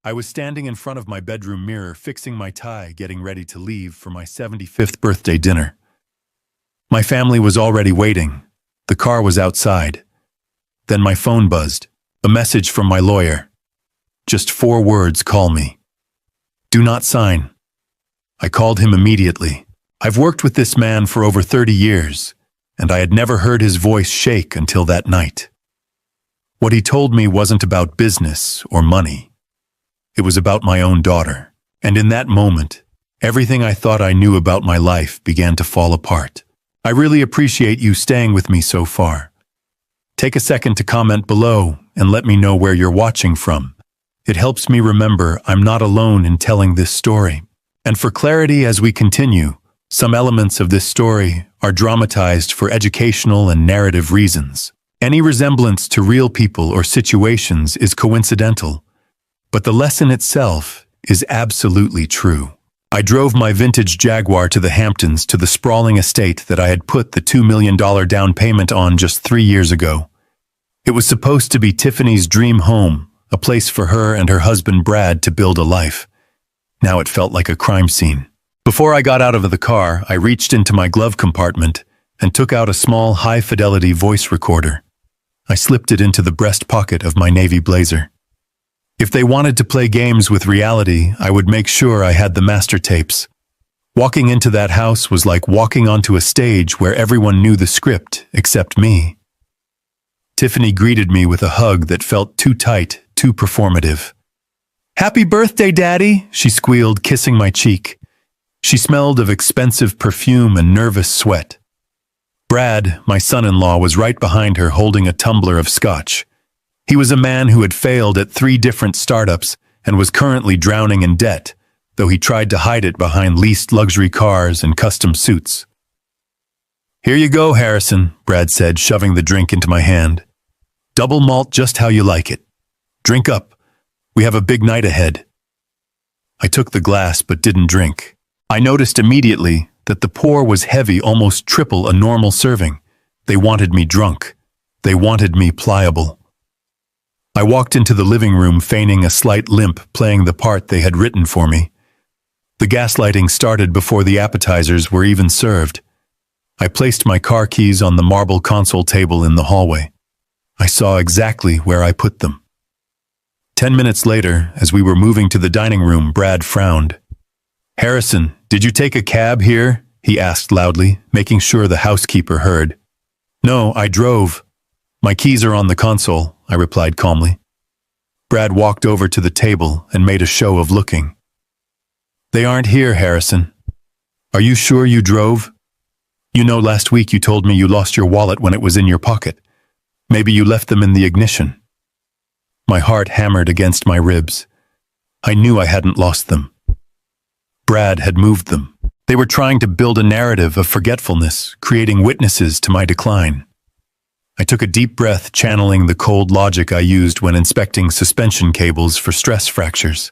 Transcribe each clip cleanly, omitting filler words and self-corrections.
I was standing in front of my bedroom mirror, fixing my tie, getting ready to leave for my 75th birthday dinner. My family was already waiting. The car was outside. Then my phone buzzed. A message from my lawyer. Just 4 words: call me. Do not sign. I called him immediately. I've worked with this man for over 30 years, and I had never heard his voice shake until that night. What he told me wasn't about business or money. It was about my own daughter. And in that moment, everything I thought I knew about my life began to fall apart. I really appreciate you staying with me so far. Take a second to comment below and let me know where you're watching from. It helps me remember I'm not alone in telling this story. And for clarity as we continue, some elements of this story are dramatized for educational and narrative reasons. Any resemblance to real people or situations is coincidental, but the lesson itself is absolutely true. I drove my vintage Jaguar to the Hamptons, to the sprawling estate that I had put the $2 million down payment on just 3 years ago. It was supposed to be Tiffany's dream home, a place for her and her husband Brad to build a life. Now it felt like a crime scene. Before I got out of the car, I reached into my glove compartment and took out a small, high-fidelity voice recorder. I slipped it into the breast pocket of my navy blazer. If they wanted to play games with reality, I would make sure I had the master tapes. Walking into that house was like walking onto a stage where everyone knew the script except me. Tiffany greeted me with a hug that felt too tight, too performative. "Happy birthday, Daddy," she squealed, kissing my cheek. She smelled of expensive perfume and nervous sweat. Brad, my son-in-law, was right behind her, holding a tumbler of scotch. He was a man who had failed at 3 different startups and was currently drowning in debt, though he tried to hide it behind leased luxury cars and custom suits. "Here you go, Harrison," Brad said, shoving the drink into my hand. "Double malt, just how you like it. Drink up. We have a big night ahead." I took the glass but didn't drink. I noticed immediately that the pour was heavy, almost triple a normal serving. They wanted me drunk. They wanted me pliable. I walked into the living room, feigning a slight limp, playing the part they had written for me. The gaslighting started before the appetizers were even served. I placed my car keys on the marble console table in the hallway. I saw exactly where I put them. 10 minutes later, as we were moving to the dining room, Brad frowned. "Harrison, did you take a cab here?" he asked loudly, making sure the housekeeper heard. "No, I drove. My keys are on the console," I replied calmly. Brad walked over to the table and made a show of looking. "They aren't here, Harrison. Are you sure you drove? You know, last week you told me you lost your wallet when it was in your pocket. Maybe you left them in the ignition." My heart hammered against my ribs. I knew I hadn't lost them. Brad had moved them. They were trying to build a narrative of forgetfulness, creating witnesses to my decline. I took a deep breath, channeling the cold logic I used when inspecting suspension cables for stress fractures.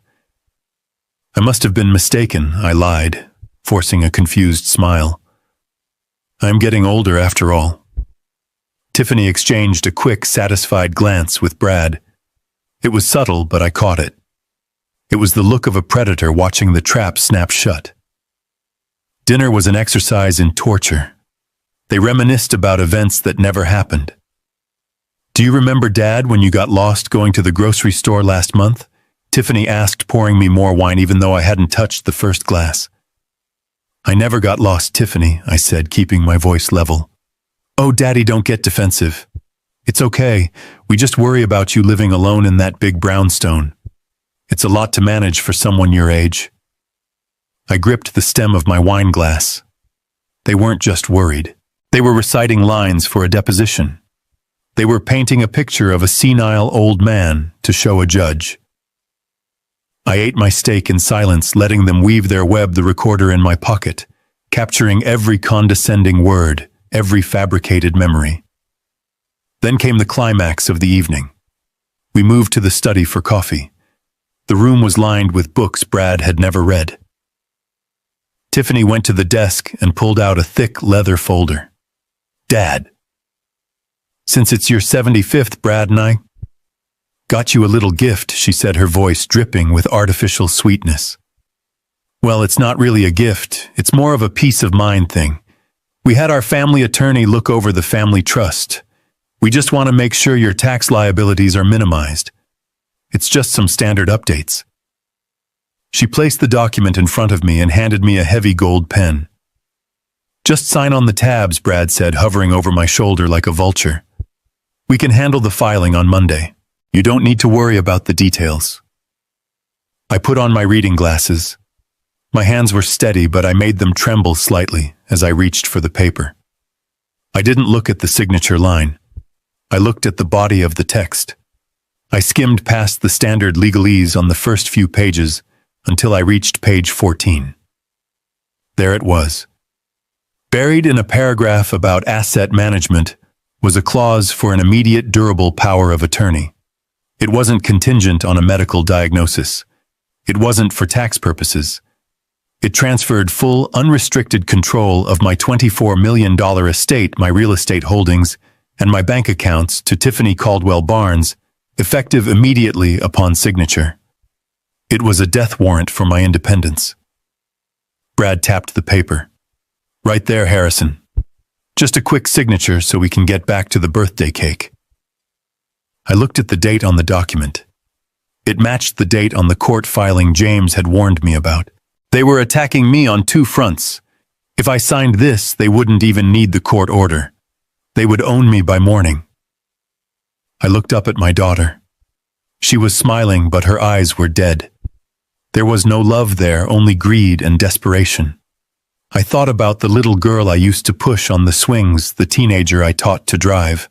"I must have been mistaken," I lied, forcing a confused smile. "I'm getting older after all." Tiffany exchanged a quick, satisfied glance with Brad. It was subtle, but I caught it. It was the look of a predator watching the trap snap shut. Dinner was an exercise in torture. They reminisced about events that never happened. "Do you remember, Dad, when you got lost going to the grocery store last month?" Tiffany asked, pouring me more wine even though I hadn't touched the first glass. "I never got lost, Tiffany," I said, keeping my voice level. "Oh, Daddy, don't get defensive. It's okay. We just worry about you living alone in that big brownstone. It's a lot to manage for someone your age." I gripped the stem of my wine glass. They weren't just worried. They were reciting lines for a deposition. They were painting a picture of a senile old man to show a judge. I ate my steak in silence, letting them weave their web, the recorder in my pocket, capturing every condescending word, every fabricated memory. Then came the climax of the evening. We moved to the study for coffee. The room was lined with books Brad had never read. Tiffany went to the desk and pulled out a thick leather folder. "Dad, since it's your 75th, Brad and I..." Got you a little gift, she said, her voice dripping with artificial sweetness. Well, it's not really a gift. It's more of a peace of mind thing. We had our family attorney look over the family trust. We just want to make sure your tax liabilities are minimized. It's just some standard updates. She placed the document in front of me and handed me a heavy gold pen. Just sign on the tabs, Brad said, hovering over my shoulder like a vulture. We can handle the filing on Monday. You don't need to worry about the details. I put on my reading glasses. My hands were steady, but I made them tremble slightly as I reached for the paper. I didn't look at the signature line. I looked at the body of the text. I skimmed past the standard legalese on the first few pages until I reached page 14. There it was. Buried in a paragraph about asset management was a clause for an immediate durable power of attorney. It wasn't contingent on a medical diagnosis. It wasn't for tax purposes. It transferred full, unrestricted control of my $24 million estate, my real estate holdings, and my bank accounts to Tiffany Caldwell Barnes, effective immediately upon signature. It was a death warrant for my independence. Brad tapped the paper. Right there, Harrison. Just a quick signature so we can get back to the birthday cake. I looked at the date on the document. It matched the date on the court filing James had warned me about. They were attacking me on two fronts. If I signed this, they wouldn't even need the court order. They would own me by morning. I looked up at my daughter. She was smiling, but her eyes were dead. There was no love there, only greed and desperation. I thought about the little girl I used to push on the swings, the teenager I taught to drive.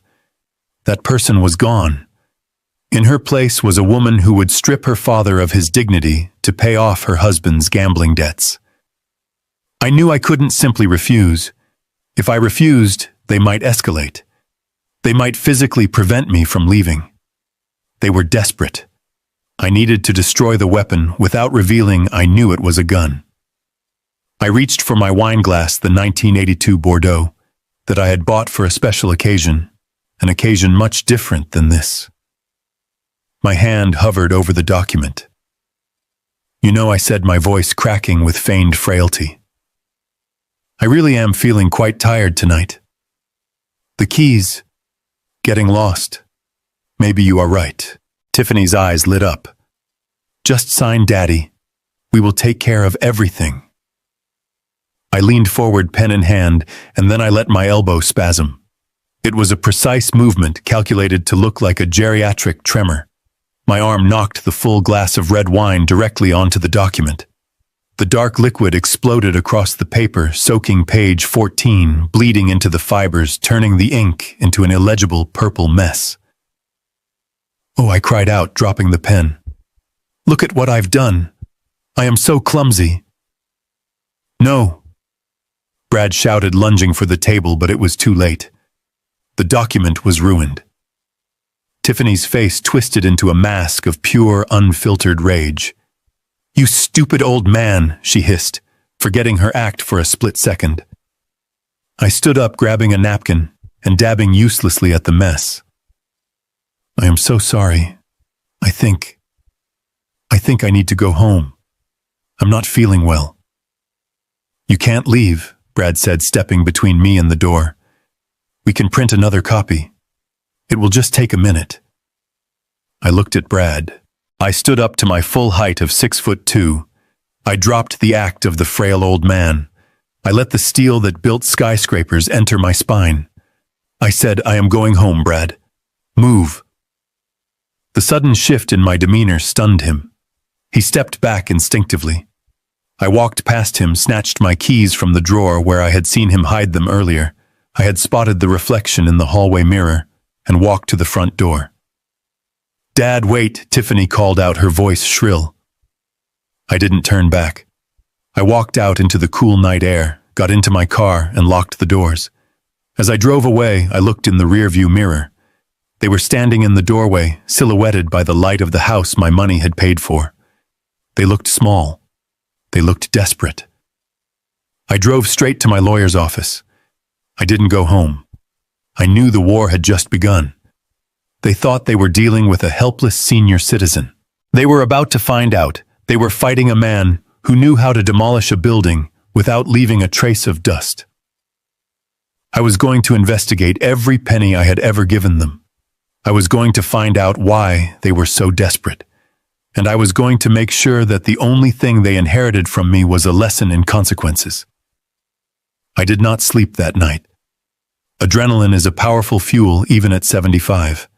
That person was gone. In her place was a woman who would strip her father of his dignity to pay off her husband's gambling debts. I knew I couldn't simply refuse. If I refused, they might escalate. They might physically prevent me from leaving. They were desperate. I needed to destroy the weapon without revealing I knew it was a gun. I reached for my wine glass, the 1982 Bordeaux, that I had bought for a special occasion, an occasion much different than this. My hand hovered over the document. You know, I said, my voice cracking with feigned frailty. I really am feeling quite tired tonight. The keys, getting lost. Maybe you are right. Tiffany's eyes lit up. Just sign, Daddy. We will take care of everything. I leaned forward, pen in hand, and then I let my elbow spasm. It was a precise movement calculated to look like a geriatric tremor. My arm knocked the full glass of red wine directly onto the document. The dark liquid exploded across the paper, soaking page 14, bleeding into the fibers, turning the ink into an illegible purple mess. Oh, I cried out, dropping the pen. Look at what I've done. I am so clumsy. No. Brad shouted, lunging for the table, but it was too late. The document was ruined. Tiffany's face twisted into a mask of pure, unfiltered rage. You stupid old man, she hissed, forgetting her act for a split second. I stood up, grabbing a napkin and dabbing uselessly at the mess. I am so sorry. I think I need to go home. I'm not feeling well. You can't leave, Brad said, stepping between me and the door. We can print another copy. It will just take a minute. I looked at Brad. I stood up to my full height of 6'2". I dropped the act of the frail old man. I let the steel that built skyscrapers enter my spine. I said, I am going home, Brad. Move. The sudden shift in my demeanor stunned him. He stepped back instinctively. I walked past him, snatched my keys from the drawer where I had seen him hide them earlier. I had spotted the reflection in the hallway mirror and walked to the front door. Dad, wait, Tiffany called out, her voice shrill. I didn't turn back. I walked out into the cool night air, got into my car, and locked the doors. As I drove away, I looked in the rearview mirror. They were standing in the doorway, silhouetted by the light of the house my money had paid for. They looked small. They looked desperate. I drove straight to my lawyer's office. I didn't go home. I knew the war had just begun. They thought they were dealing with a helpless senior citizen. They were about to find out they were fighting a man who knew how to demolish a building without leaving a trace of dust. I was going to investigate every penny I had ever given them. I was going to find out why they were so desperate. And I was going to make sure that the only thing they inherited from me was a lesson in consequences. I did not sleep that night. Adrenaline is a powerful fuel even at 75.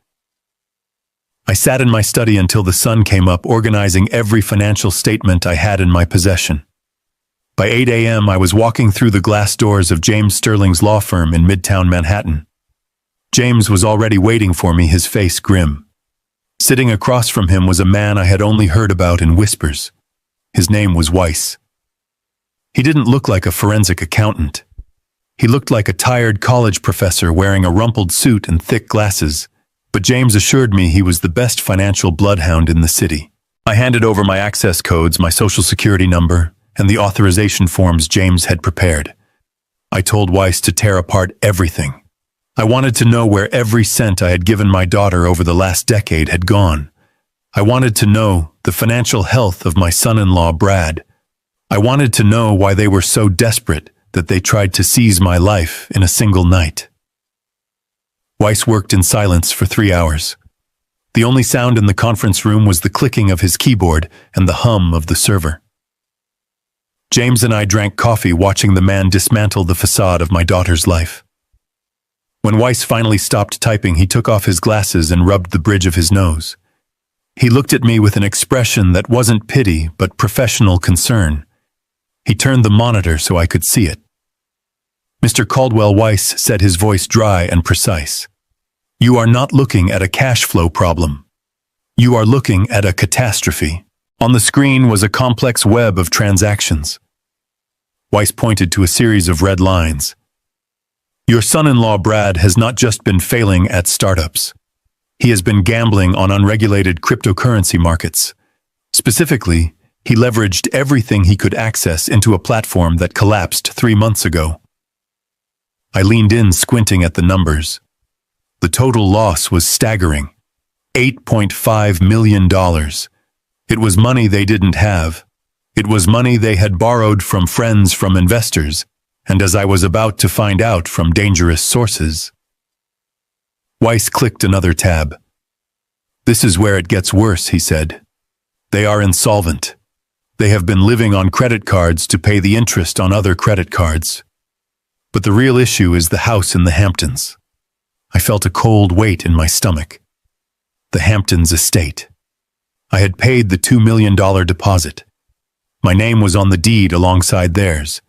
I sat in my study until the sun came up, organizing every financial statement I had in my possession. By 8 a.m., I was walking through the glass doors of James Sterling's law firm in Midtown Manhattan. James was already waiting for me, his face grim. Sitting across from him was a man I had only heard about in whispers. His name was Weiss. He didn't look like a forensic accountant. He looked like a tired college professor wearing a rumpled suit and thick glasses, but James assured me he was the best financial bloodhound in the city. I handed over my access codes, my social security number, and the authorization forms James had prepared. I told Weiss to tear apart everything. I wanted to know where every cent I had given my daughter over the last decade had gone. I wanted to know the financial health of my son-in-law, Brad. I wanted to know why they were so desperate that they tried to seize my life in a single night. Weiss worked in silence for 3 hours. The only sound in the conference room was the clicking of his keyboard and the hum of the server. James and I drank coffee watching the man dismantle the facade of my daughter's life. When Weiss finally stopped typing, he took off his glasses and rubbed the bridge of his nose. He looked at me with an expression that wasn't pity but professional concern. He turned the monitor so I could see it. Mr. Caldwell, Weiss said, his voice dry and precise. You are not looking at a cash flow problem. You are looking at a catastrophe. On the screen was a complex web of transactions. Weiss pointed to a series of red lines. Your son-in-law Brad has not just been failing at startups. He has been gambling on unregulated cryptocurrency markets. Specifically, he leveraged everything he could access into a platform that collapsed 3 months ago. I leaned in, squinting at the numbers. The total loss was staggering. $8.5 million. It was money they didn't have. It was money they had borrowed from friends, from investors, and as I was about to find out, from dangerous sources. Weiss clicked another tab. This is where it gets worse, he said. They are insolvent. They have been living on credit cards to pay the interest on other credit cards. But the real issue is the house in the Hamptons. I felt a cold weight in my stomach. The Hamptons estate. I had paid the $2 million deposit. My name was on the deed alongside theirs.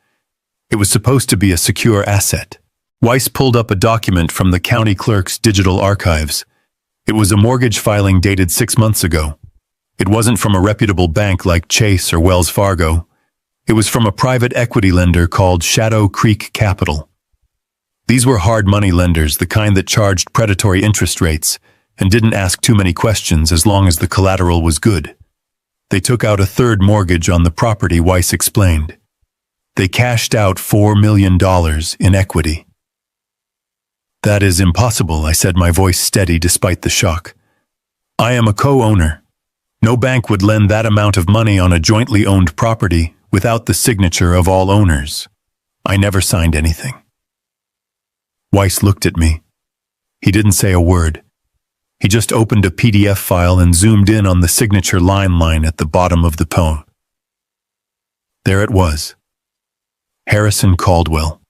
It was supposed to be a secure asset. Weiss pulled up a document from the county clerk's digital archives. It was a mortgage filing dated 6 months ago. It wasn't from a reputable bank like Chase or Wells Fargo. It was from a private equity lender called Shadow Creek Capital. These were hard money lenders, the kind that charged predatory interest rates and didn't ask too many questions as long as the collateral was good. They took out a third mortgage on the property, Weiss explained. They cashed out $4 million in equity. That is impossible, I said, my voice steady despite the shock. I am a co-owner. No bank would lend that amount of money on a jointly owned property without the signature of all owners. I never signed anything. Weiss looked at me. He didn't say a word. He just opened a PDF file and zoomed in on the signature line at the bottom of the poem. There it was. Harrison Caldwell.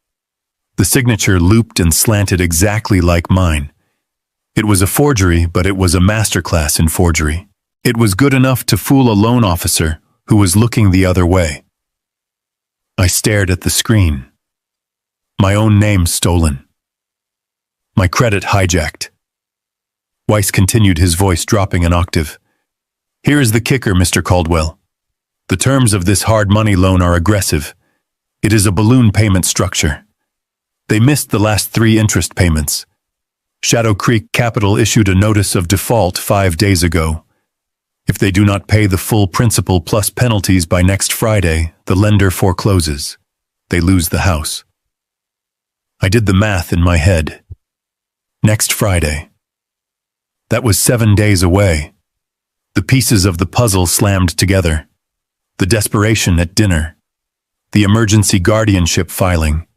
The signature looped and slanted exactly like mine. It was a forgery, but it was a masterclass in forgery. It was good enough to fool a loan officer who was looking the other way. I stared at the screen. My own name stolen. My credit hijacked. Weiss continued, his voice dropping an octave. Here is the kicker, Mr. Caldwell. The terms of this hard money loan are aggressive. It is a balloon payment structure. They missed the last 3 interest payments. Shadow Creek Capital issued a notice of default 5 days ago. If they do not pay the full principal plus penalties by next Friday, the lender forecloses. They lose the house. I did the math in my head. Next Friday. That was 7 days away. The pieces of the puzzle slammed together. The desperation at dinner. The emergency guardianship filing.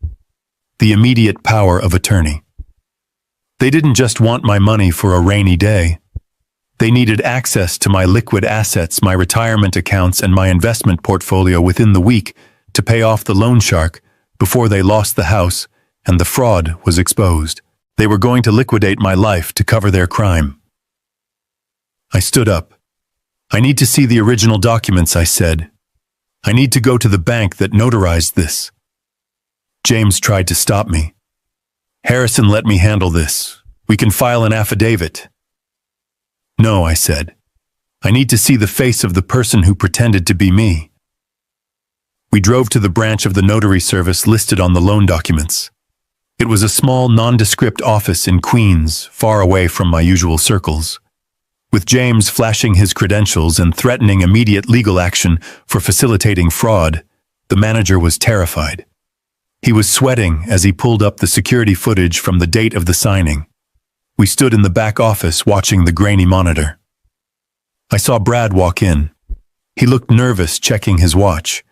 The immediate power of attorney. They didn't just want my money for a rainy day. They needed access to my liquid assets, my retirement accounts, and my investment portfolio within the week to pay off the loan shark before they lost the house and the fraud was exposed. They were going to liquidate my life to cover their crime. I stood up. I need to see the original documents, I said. I need to go to the bank that notarized this. James tried to stop me. Harrison, let me handle this. We can file an affidavit. No, I said. I need to see the face of the person who pretended to be me. We drove to the branch of the notary service listed on the loan documents. It was a small, nondescript office in Queens, far away from my usual circles. With James flashing his credentials and threatening immediate legal action for facilitating fraud, the manager was terrified. He was sweating as he pulled up the security footage from the date of the signing. We stood in the back office watching the grainy monitor. I saw Brad walk in. He looked nervous, checking his watch.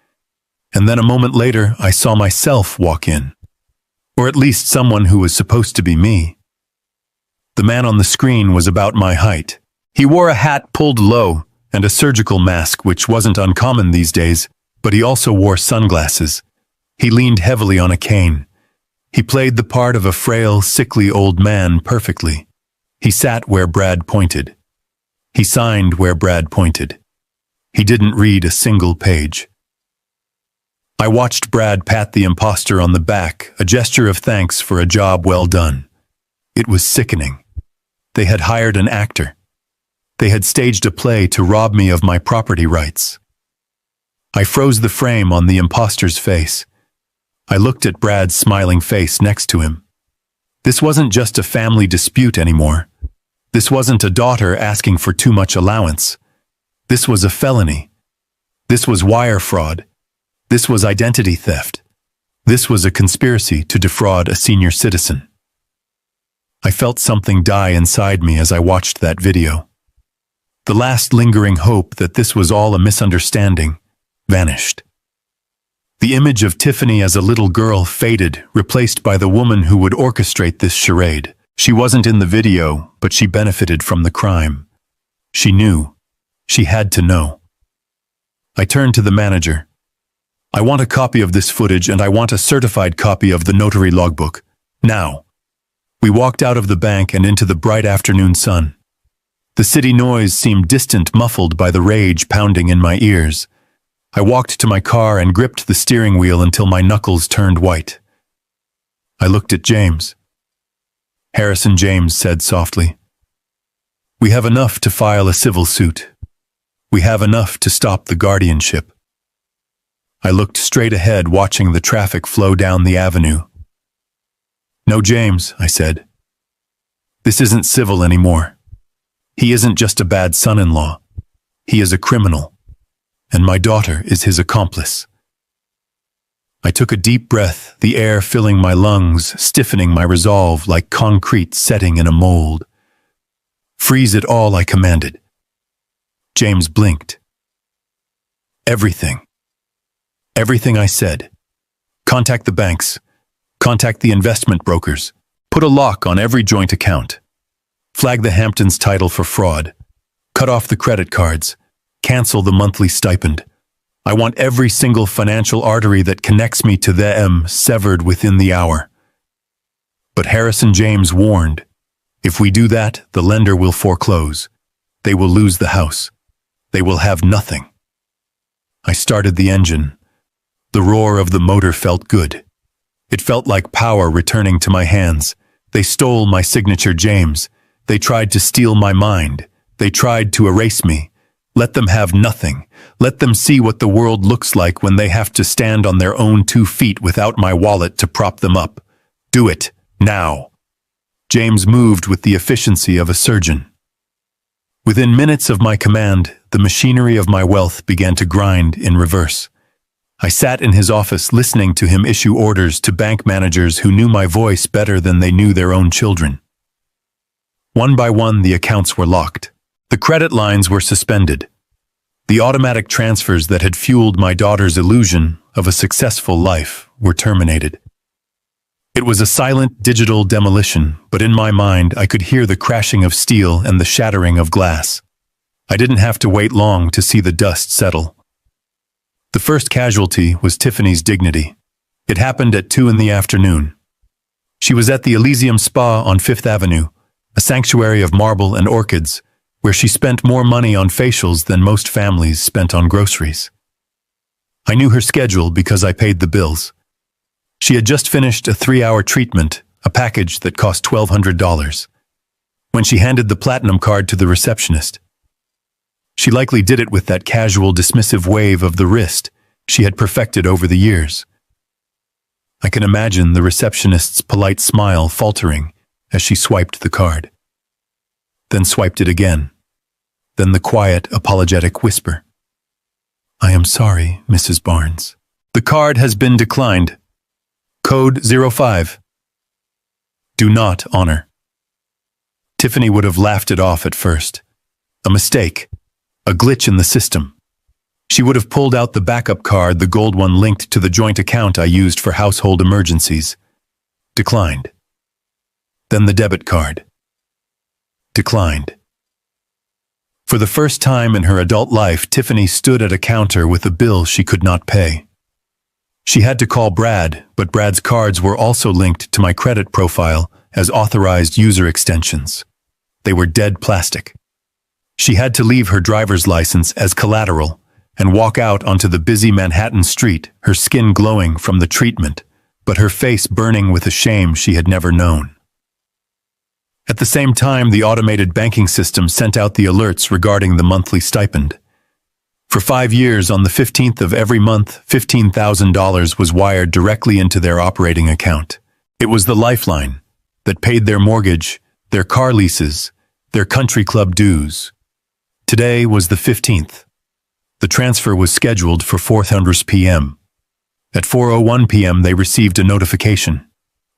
And then a moment later, I saw myself walk in. Or at least someone who was supposed to be me. The man on the screen was about my height. He wore a hat pulled low and a surgical mask, which wasn't uncommon these days, but he also wore sunglasses. He leaned heavily on a cane. He played the part of a frail, sickly old man perfectly. He sat where Brad pointed. He signed where Brad pointed. He didn't read a single page. I watched Brad pat the imposter on the back, a gesture of thanks for a job well done. It was sickening. They had hired an actor. They had staged a play to rob me of my property rights. I froze the frame on the imposter's face. I looked at Brad's smiling face next to him. This wasn't just a family dispute anymore. This wasn't a daughter asking for too much allowance. This was a felony. This was wire fraud. This was identity theft. This was a conspiracy to defraud a senior citizen. I felt something die inside me as I watched that video. The last lingering hope that this was all a misunderstanding vanished. The image of Tiffany as a little girl faded, replaced by the woman who would orchestrate this charade. She wasn't in the video, but she benefited from the crime. She knew. She had to know. I turned to the manager. I want a copy of this footage and I want a certified copy of the notary logbook. Now. We walked out of the bank and into the bright afternoon sun. The city noise seemed distant, muffled by the rage pounding in my ears. I walked to my car and gripped the steering wheel until my knuckles turned white. I looked at James. Harrison, James said softly. We have enough to file a civil suit. We have enough to stop the guardianship. I looked straight ahead, watching the traffic flow down the avenue. No, James, I said. This isn't civil anymore. He isn't just a bad son-in-law. He is a criminal. And my daughter is his accomplice. I took a deep breath, the air filling my lungs, stiffening my resolve like concrete setting in a mold. Freeze it all, I commanded. James blinked. Everything. Everything I said. Contact the banks. Contact the investment brokers. Put a lock on every joint account. Flag the Hamptons title for fraud. Cut off the credit cards. Cancel the monthly stipend. I want every single financial artery that connects me to them severed within the hour. But Harrison, James warned, if we do that, the lender will foreclose. They will lose the house. They will have nothing. I started the engine. The roar of the motor felt good. It felt like power returning to my hands. They stole my signature, James. They tried to steal my mind. They tried to erase me. Let them have nothing. Let them see what the world looks like when they have to stand on their own 2 feet without my wallet to prop them up. Do it, now. James moved with the efficiency of a surgeon. Within minutes of my command, the machinery of my wealth began to grind in reverse. I sat in his office listening to him issue orders to bank managers who knew my voice better than they knew their own children. One by one, the accounts were locked. The credit lines were suspended. The automatic transfers that had fueled my daughter's illusion of a successful life were terminated. It was a silent digital demolition, but in my mind I could hear the crashing of steel and the shattering of glass. I didn't have to wait long to see the dust settle. The first casualty was Tiffany's dignity. It happened at 2 in the afternoon. She was at the Elysium Spa on 5th Avenue, a sanctuary of marble and orchids, where she spent more money on facials than most families spent on groceries. I knew her schedule because I paid the bills. She had just finished a 3-hour treatment, a package that cost $1,200. When she handed the platinum card to the receptionist, she likely did it with that casual, dismissive wave of the wrist she had perfected over the years. I can imagine the receptionist's polite smile faltering as she swiped the card. Then swiped it again. Then the quiet, apologetic whisper. "I am sorry, Mrs. Barnes. The card has been declined. Code 05. Do not honor." Tiffany would have laughed it off at first. A mistake. A glitch in the system. She would have pulled out the backup card, the gold one linked to the joint account I used for household emergencies. Declined. Then the debit card. Declined. For the first time in her adult life, Tiffany stood at a counter with a bill she could not pay. She had to call Brad, but Brad's cards were also linked to my credit profile as authorized user extensions. They were dead plastic. She had to leave her driver's license as collateral and walk out onto the busy Manhattan street, her skin glowing from the treatment, but her face burning with a shame she had never known. At the same time, the automated banking system sent out the alerts regarding the monthly stipend. For 5 years, on the 15th of every month, $15,000 was wired directly into their operating account. It was the lifeline that paid their mortgage, their car leases, their country club dues. Today was the 15th. The transfer was scheduled for 4:00 p.m. At 4:01 p.m. they received a notification.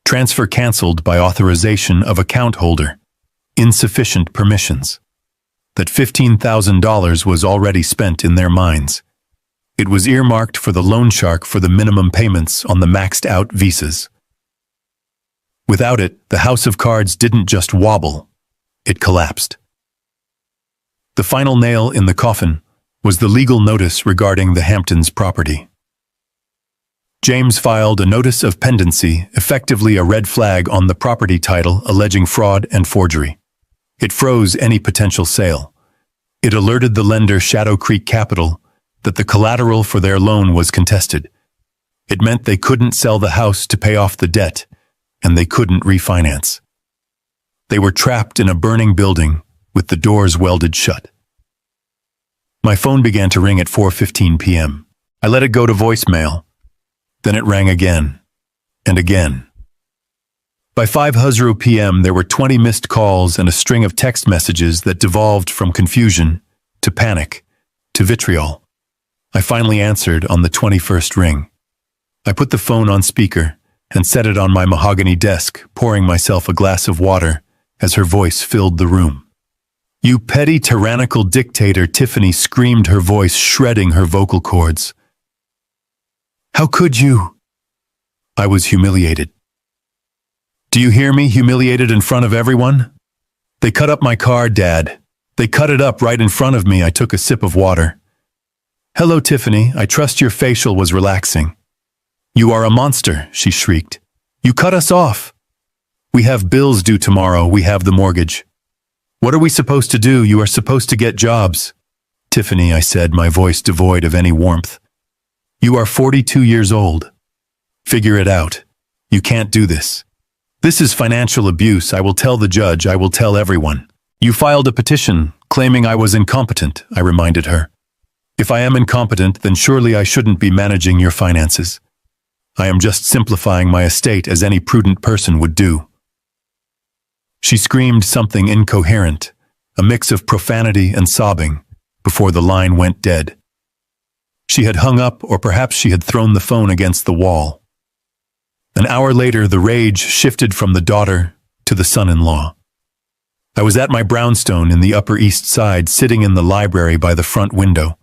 Transfer canceled by authorization of account holder. Insufficient permissions. That $15,000 was already spent in their minds. It was earmarked for the loan shark for the minimum payments on the maxed-out visas. Without it, the house of cards didn't just wobble. It collapsed. The final nail in the coffin was the legal notice regarding the Hamptons property. James filed a notice of pendency, effectively a red flag on the property title alleging fraud and forgery. It froze any potential sale. It alerted the lender, Shadow Creek Capital, that the collateral for their loan was contested. It meant they couldn't sell the house to pay off the debt, and they couldn't refinance. They were trapped in a burning building with the doors welded shut. My phone began to ring at 4:15 p.m. I let it go to voicemail. Then it rang again, and again. By 5:00 p.m. there were 20 missed calls and a string of text messages that devolved from confusion to panic to vitriol. I finally answered on the 21st ring. I put the phone on speaker and set it on my mahogany desk, pouring myself a glass of water as her voice filled the room. "You petty, tyrannical dictator," Tiffany screamed, her voice shredding her vocal cords. "How could you?" I was humiliated. "Do you hear me? Humiliated in front of everyone? They cut up my car, Dad. They cut it up right in front of me." I took a sip of water. "Hello, Tiffany. I trust your facial was relaxing." "You are a monster," she shrieked. "You cut us off. We have bills due tomorrow. We have the mortgage. What are we supposed to do? You are supposed to get jobs." "Tiffany," I said, my voice devoid of any warmth. "You are 42 years old. Figure it out. You can't do this. This is financial abuse. I will tell the judge. I will tell everyone. You filed a petition claiming I was incompetent," I reminded her. "If I am incompetent, then surely I shouldn't be managing your finances. I am just simplifying my estate as any prudent person would do." She screamed something incoherent, a mix of profanity and sobbing, before the line went dead. She had hung up, or perhaps she had thrown the phone against the wall. An hour later, the rage shifted from the daughter to the son-in-law. I was at my brownstone in the Upper East Side, sitting in the library by the front window.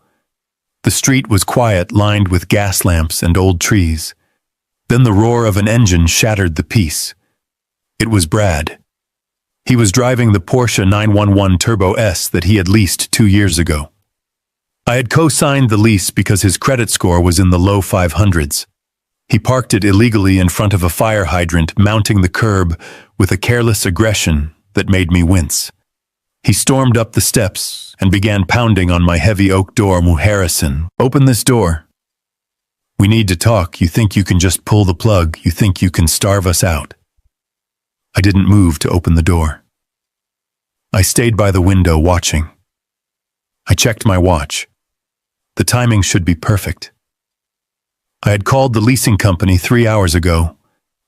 The street was quiet, lined with gas lamps and old trees. Then the roar of an engine shattered the peace. It was Brad. He was driving the Porsche 911 Turbo S that he had leased 2 years ago. I had co-signed the lease because his credit score was in the low 500s. He parked it illegally in front of a fire hydrant, mounting the curb with a careless aggression that made me wince. He stormed up the steps and began pounding on my heavy oak door. "Harrison, open this door. We need to talk. You think you can just pull the plug? You think you can starve us out?" I didn't move to open the door. I stayed by the window watching. I checked my watch. The timing should be perfect. I had called the leasing company 3 hours ago.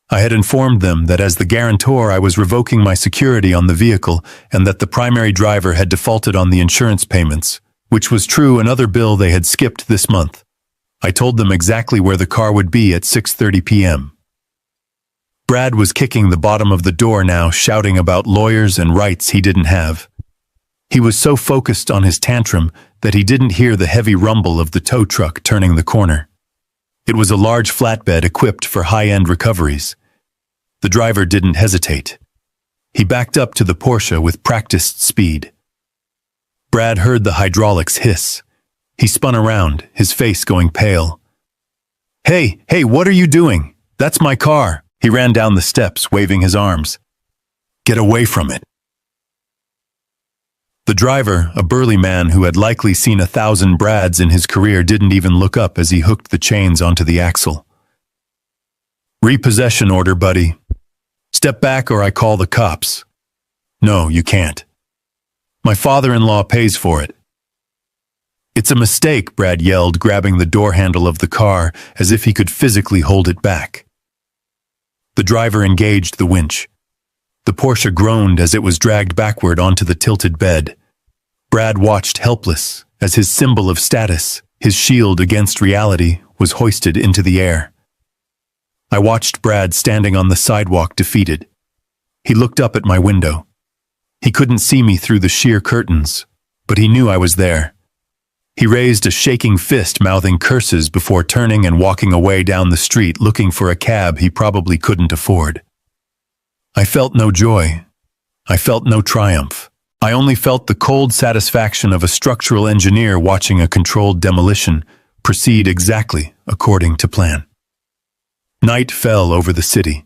I had informed them that as the guarantor I was revoking my security on the vehicle and that the primary driver had defaulted on the insurance payments, which was true, another bill they had skipped this month. I told them exactly where the car would be at 6:30 p.m. Brad was kicking the bottom of the door now, shouting about lawyers and rights he didn't have. He was so focused on his tantrum that he didn't hear the heavy rumble of the tow truck turning the corner. It was a large flatbed equipped for high-end recoveries. The driver didn't hesitate. He backed up to the Porsche with practiced speed. Brad heard the hydraulics hiss. He spun around, his face going pale. Hey, what are you doing? That's my car." He ran down the steps, waving his arms. "Get away from it." The driver, a burly man who had likely seen 1,000 Brads in his career, didn't even look up as he hooked the chains onto the axle. "Repossession order, buddy. Step back or I call the cops." "No, you can't. My father-in-law pays for it." "It's a mistake," Brad yelled, grabbing the door handle of the car as if he could physically hold it back. The driver engaged the winch. The Porsche groaned as it was dragged backward onto the tilted bed. Brad watched helpless as his symbol of status, his shield against reality, was hoisted into the air. I watched Brad standing on the sidewalk, defeated. He looked up at my window. He couldn't see me through the sheer curtains, but he knew I was there. He raised a shaking fist, mouthing curses before turning and walking away down the street, looking for a cab he probably couldn't afford. I felt no joy. I felt no triumph. I only felt the cold satisfaction of a structural engineer watching a controlled demolition proceed exactly according to plan. Night fell over the city.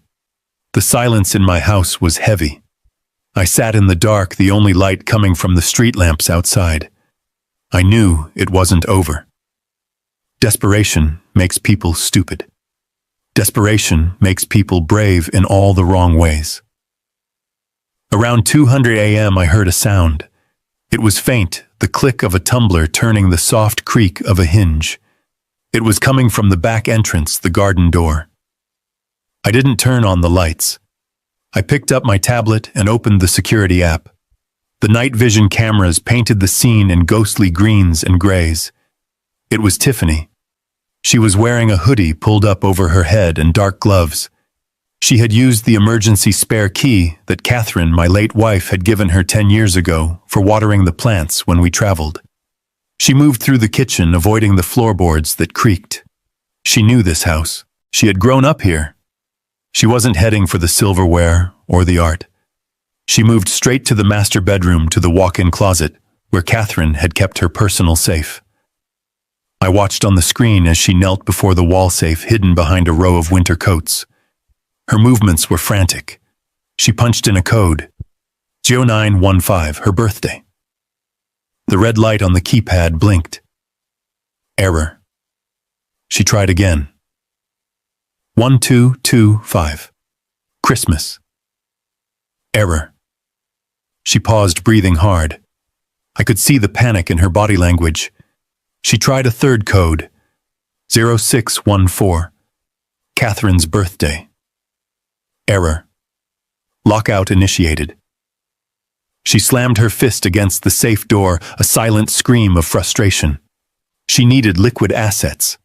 The silence in my house was heavy. I sat in the dark, the only light coming from the street lamps outside. I knew it wasn't over. Desperation makes people stupid. Desperation makes people brave in all the wrong ways. Around 200 a.m. I heard a sound. It was faint, the click of a tumbler turning the soft creak of a hinge. It was coming from the back entrance, the garden door. I didn't turn on the lights. I picked up my tablet and opened the security app. The night vision cameras painted the scene in ghostly greens and grays. It was Tiffany. She was wearing a hoodie pulled up over her head and dark gloves. She had used the emergency spare key that Catherine, my late wife, had given her 10 years ago for watering the plants when we traveled. She moved through the kitchen, avoiding the floorboards that creaked. She knew this house. She had grown up here. She wasn't heading for the silverware or the art. She moved straight to the master bedroom, to the walk-in closet, where Catherine had kept her personal safe. I watched on the screen as she knelt before the wall safe hidden behind a row of winter coats. Her movements were frantic. She punched in a code. 0915, her birthday. The red light on the keypad blinked. Error. She tried again. 1225. Christmas. Error. She paused, breathing hard. I could see the panic in her body language. She tried a third code. 0614. Catherine's birthday. Error. Lockout initiated. She slammed her fist against the safe door, a silent scream of frustration. She needed liquid assets.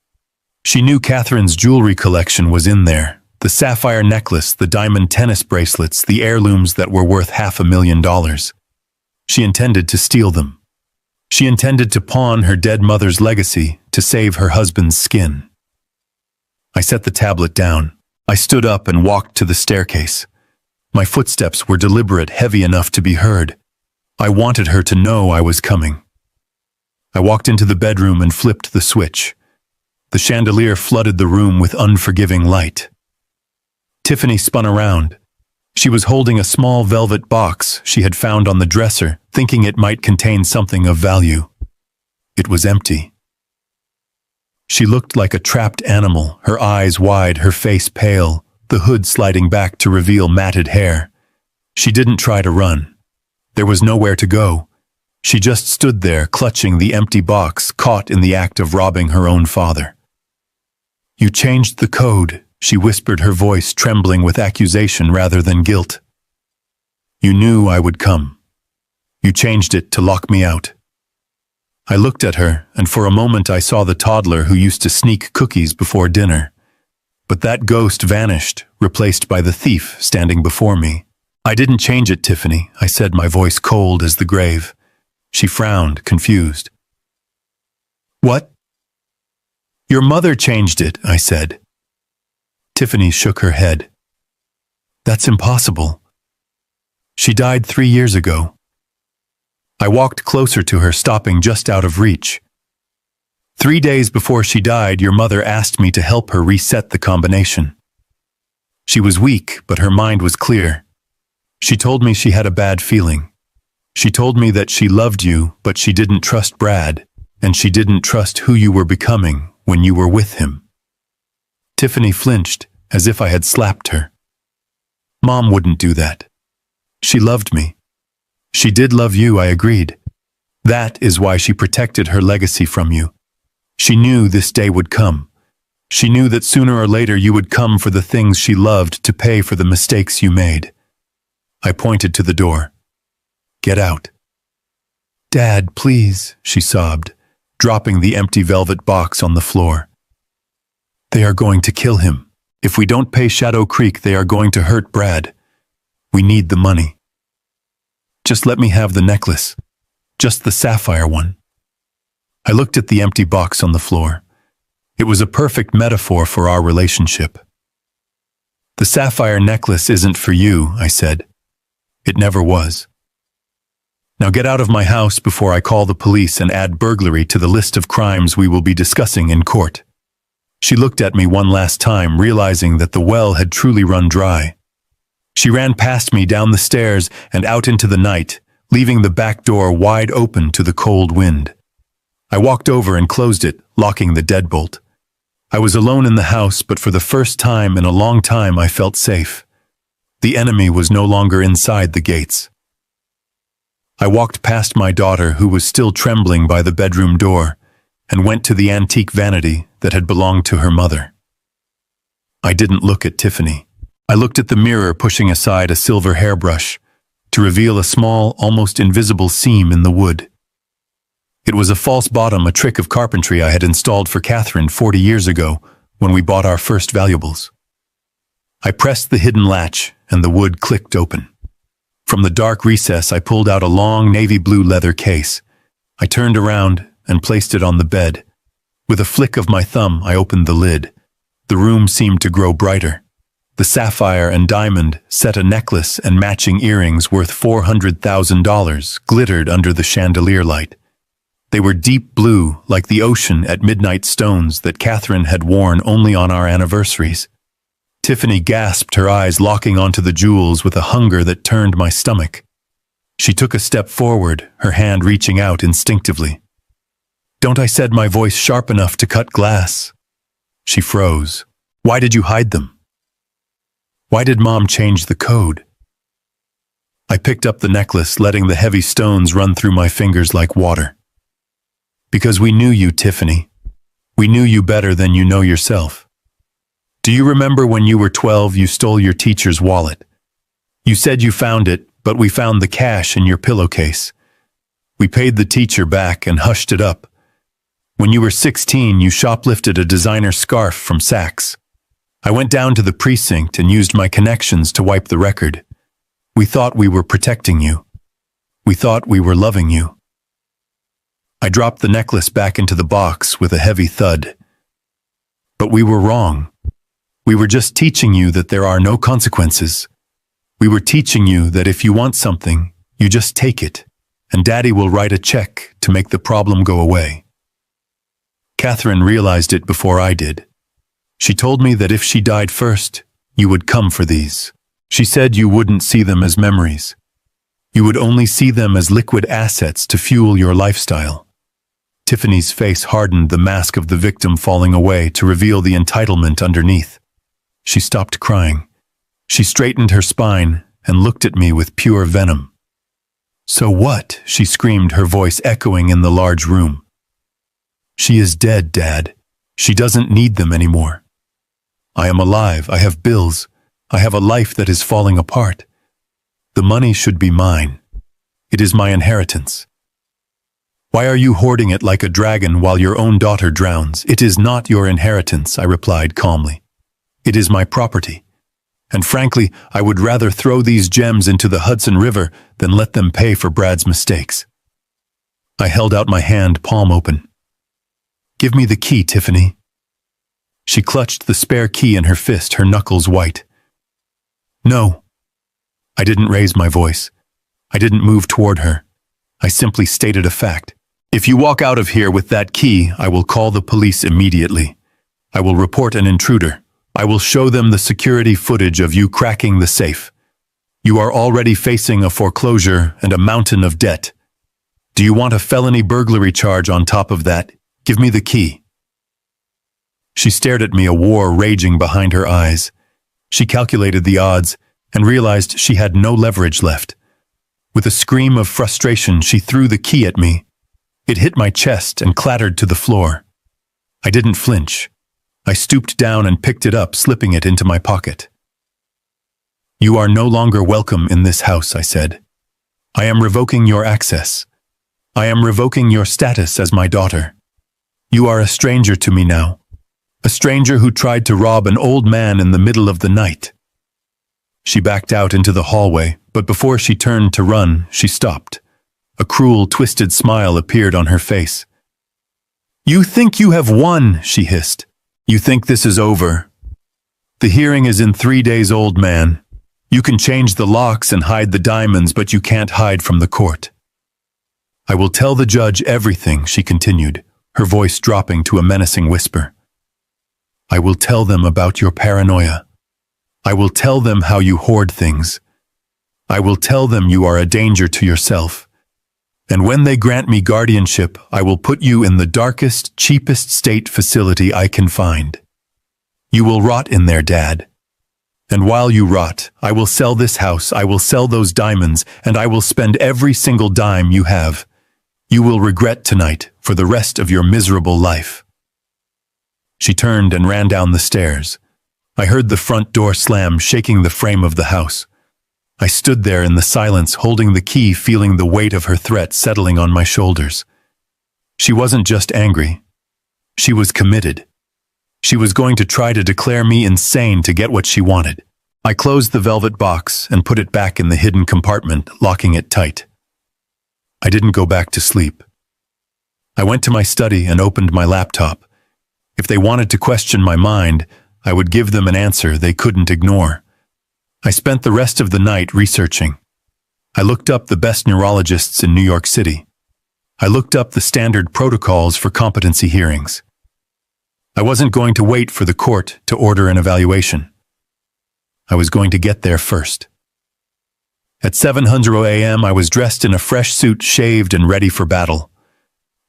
She knew Catherine's jewelry collection was in there. The sapphire necklace, the diamond tennis bracelets, the heirlooms that were worth $500,000. She intended to steal them. She intended to pawn her dead mother's legacy to save her husband's skin. I set the tablet down. I stood up and walked to the staircase. My footsteps were deliberate, heavy enough to be heard. I wanted her to know I was coming. I walked into the bedroom and flipped the switch. The chandelier flooded the room with unforgiving light. Tiffany spun around. She was holding a small velvet box she had found on the dresser, thinking it might contain something of value. It was empty. She looked like a trapped animal, her eyes wide, her face pale, the hood sliding back to reveal matted hair. She didn't try to run. There was nowhere to go. She just stood there, clutching the empty box, caught in the act of robbing her own father. "You changed the code," she whispered, her voice trembling with accusation rather than guilt. "You knew I would come. You changed it to lock me out." I looked at her, and for a moment I saw the toddler who used to sneak cookies before dinner. But that ghost vanished, replaced by the thief standing before me. "I didn't change it, Tiffany," I said, my voice cold as the grave. She frowned, confused. "What?" "Your mother changed it," I said. Tiffany shook her head. "That's impossible. She died 3 years ago." I walked closer to her, stopping just out of reach. "3 days before she died, your mother asked me to help her reset the combination. She was weak, but her mind was clear. She told me she had a bad feeling. She told me that she loved you, but she didn't trust Brad, and she didn't trust who you were becoming when you were with him." Tiffany flinched, as if I had slapped her. "Mom wouldn't do that. She loved me." "She did love you," I agreed. "That is why she protected her legacy from you. She knew this day would come. She knew that sooner or later you would come for the things she loved to pay for the mistakes you made." I pointed to the door. "Get out." "Dad, please," she sobbed, dropping the empty velvet box on the floor. "They are going to kill him. If we don't pay Shadow Creek, they are going to hurt Brad. We need the money. Just let me have the necklace. Just the sapphire one." I looked at the empty box on the floor. It was a perfect metaphor for our relationship. "The sapphire necklace isn't for you," I said. "It never was. Now get out of my house before I call the police and add burglary to the list of crimes we will be discussing in court." She looked at me one last time, realizing that the well had truly run dry. She ran past me down the stairs and out into the night, leaving the back door wide open to the cold wind. I walked over and closed it, locking the deadbolt. I was alone in the house, but for the first time in a long time I felt safe. The enemy was no longer inside the gates. I walked past my daughter, who was still trembling by the bedroom door, and went to the antique vanity that had belonged to her mother. I didn't look at Tiffany. I looked at the mirror, pushing aside a silver hairbrush to reveal a small, almost invisible seam in the wood. It was a false bottom, a trick of carpentry I had installed for Catherine 40 years ago when we bought our first valuables. I pressed the hidden latch, and the wood clicked open. From the dark recess, I pulled out a long navy blue leather case. I turned around and placed it on the bed. With a flick of my thumb, I opened the lid. The room seemed to grow brighter. The sapphire and diamond set a necklace and matching earrings worth $400,000 glittered under the chandelier light. They were deep blue, like the ocean at midnight, stones that Catherine had worn only on our anniversaries. Tiffany gasped, her eyes locking onto the jewels with a hunger that turned my stomach. She took a step forward, her hand reaching out instinctively. "Don't I?" said, my voice sharp enough to cut glass. She froze. "Why did you hide them? Why did Mom change the code?" I picked up the necklace, letting the heavy stones run through my fingers like water. "Because we knew you, Tiffany. We knew you better than you know yourself. Do you remember when you were 12, you stole your teacher's wallet? You said you found it, but we found the cash in your pillowcase. We paid the teacher back and hushed it up. When you were 16, you shoplifted a designer scarf from Saks. I went down to the precinct and used my connections to wipe the record. We thought we were protecting you. We thought we were loving you." I dropped the necklace back into the box with a heavy thud. "But we were wrong. We were just teaching you that there are no consequences. We were teaching you that if you want something, you just take it, and Daddy will write a check to make the problem go away." Catherine realized it before I did. She told me that if she died first, you would come for these. She said you wouldn't see them as memories. You would only see them as liquid assets to fuel your lifestyle. Tiffany's face hardened, the mask of the victim falling away to reveal the entitlement underneath. She stopped crying. She straightened her spine and looked at me with pure venom. "So what?" she screamed, her voice echoing in the large room. "She is dead, Dad. She doesn't need them anymore. I am alive. I have bills. I have a life that is falling apart. The money should be mine. It is my inheritance. Why are you hoarding it like a dragon while your own daughter drowns? It is not your inheritance," I replied calmly. "It is my property. And frankly, I would rather throw these gems into the Hudson River than let them pay for Brad's mistakes." I held out my hand, palm open. "Give me the key, Tiffany." She clutched the spare key in her fist, her knuckles white. "No." I didn't raise my voice. I didn't move toward her. I simply stated a fact. "If you walk out of here with that key, I will call the police immediately. I will report an intruder. I will show them the security footage of you cracking the safe. You are already facing a foreclosure and a mountain of debt. Do you want a felony burglary charge on top of that? Give me the key." She stared at me, a war raging behind her eyes. She calculated the odds and realized she had no leverage left. With a scream of frustration, she threw the key at me. It hit my chest and clattered to the floor. I didn't flinch. I stooped down and picked it up, slipping it into my pocket. "You are no longer welcome in this house," I said. "I am revoking your access. I am revoking your status as my daughter. You are a stranger to me now. A stranger who tried to rob an old man in the middle of the night." She backed out into the hallway, but before she turned to run, she stopped. A cruel, twisted smile appeared on her face. "You think you have won," she hissed. "You think this is over. The hearing is in 3 days, old man. You can change the locks and hide the diamonds, but you can't hide from the court." "I will tell the judge everything," she continued, her voice dropping to a menacing whisper. "I will tell them about your paranoia. I will tell them how you hoard things. I will tell them you are a danger to yourself. And when they grant me guardianship, I will put you in the darkest, cheapest state facility I can find. You will rot in there, Dad. And while you rot, I will sell this house, I will sell those diamonds, and I will spend every single dime you have. You will regret tonight for the rest of your miserable life." She turned and ran down the stairs. I heard the front door slam, shaking the frame of the house. I stood there in the silence, holding the key, feeling the weight of her threat settling on my shoulders. She wasn't just angry. She was committed. She was going to try to declare me insane to get what she wanted. I closed the velvet box and put it back in the hidden compartment, locking it tight. I didn't go back to sleep. I went to my study and opened my laptop. If they wanted to question my mind, I would give them an answer they couldn't ignore. I spent the rest of the night researching. I looked up the best neurologists in New York City. I looked up the standard protocols for competency hearings. I wasn't going to wait for the court to order an evaluation. I was going to get there first. At 7:00 a.m., I was dressed in a fresh suit, shaved and ready for battle.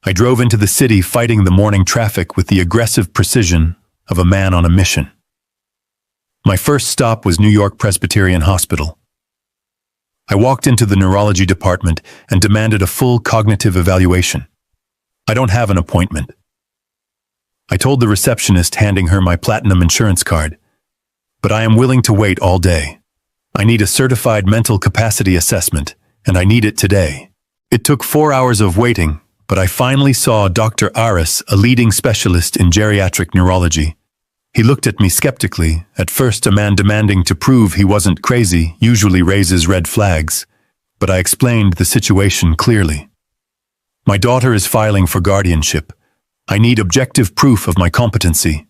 I drove into the city, fighting the morning traffic with the aggressive precision of a man on a mission. My first stop was New York Presbyterian Hospital. I walked into the neurology department and demanded a full cognitive evaluation. "I don't have an appointment." I told the receptionist, handing her my platinum insurance card, "But I am willing to wait all day. I need a certified mental capacity assessment, and I need it today." It took 4 hours of waiting, but I finally saw Dr. Aris, a leading specialist in geriatric neurology. He looked at me skeptically. At first, a man demanding to prove he wasn't crazy usually raises red flags. but I explained the situation clearly. My daughter is filing for guardianship. I need objective proof of my competency.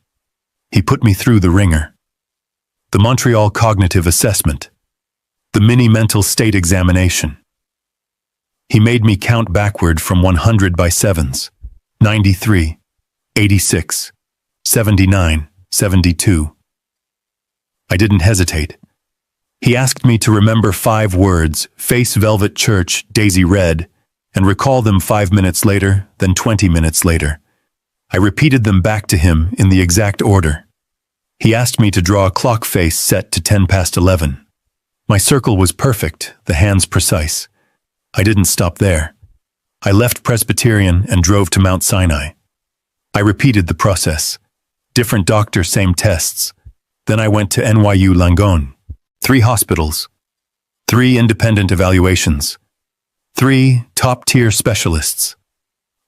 He put me through the ringer. The Montreal Cognitive Assessment. The mini mental state examination. He made me count backward from 100 by sevens. 93, 86, 79, 72. I didn't hesitate. He asked me to remember 5 words, face velvet church, daisy red, and recall them 5 minutes later, then 20 minutes later. I repeated them back to him in the exact order. He asked me to draw a clock face set to 10 past 11. My circle was perfect, the hands precise. I didn't stop there. I left Presbyterian and drove to Mount Sinai. I repeated the process. Different doctor, same tests. Then I went to NYU Langone. 3 hospitals. 3 independent evaluations. 3 top-tier specialists.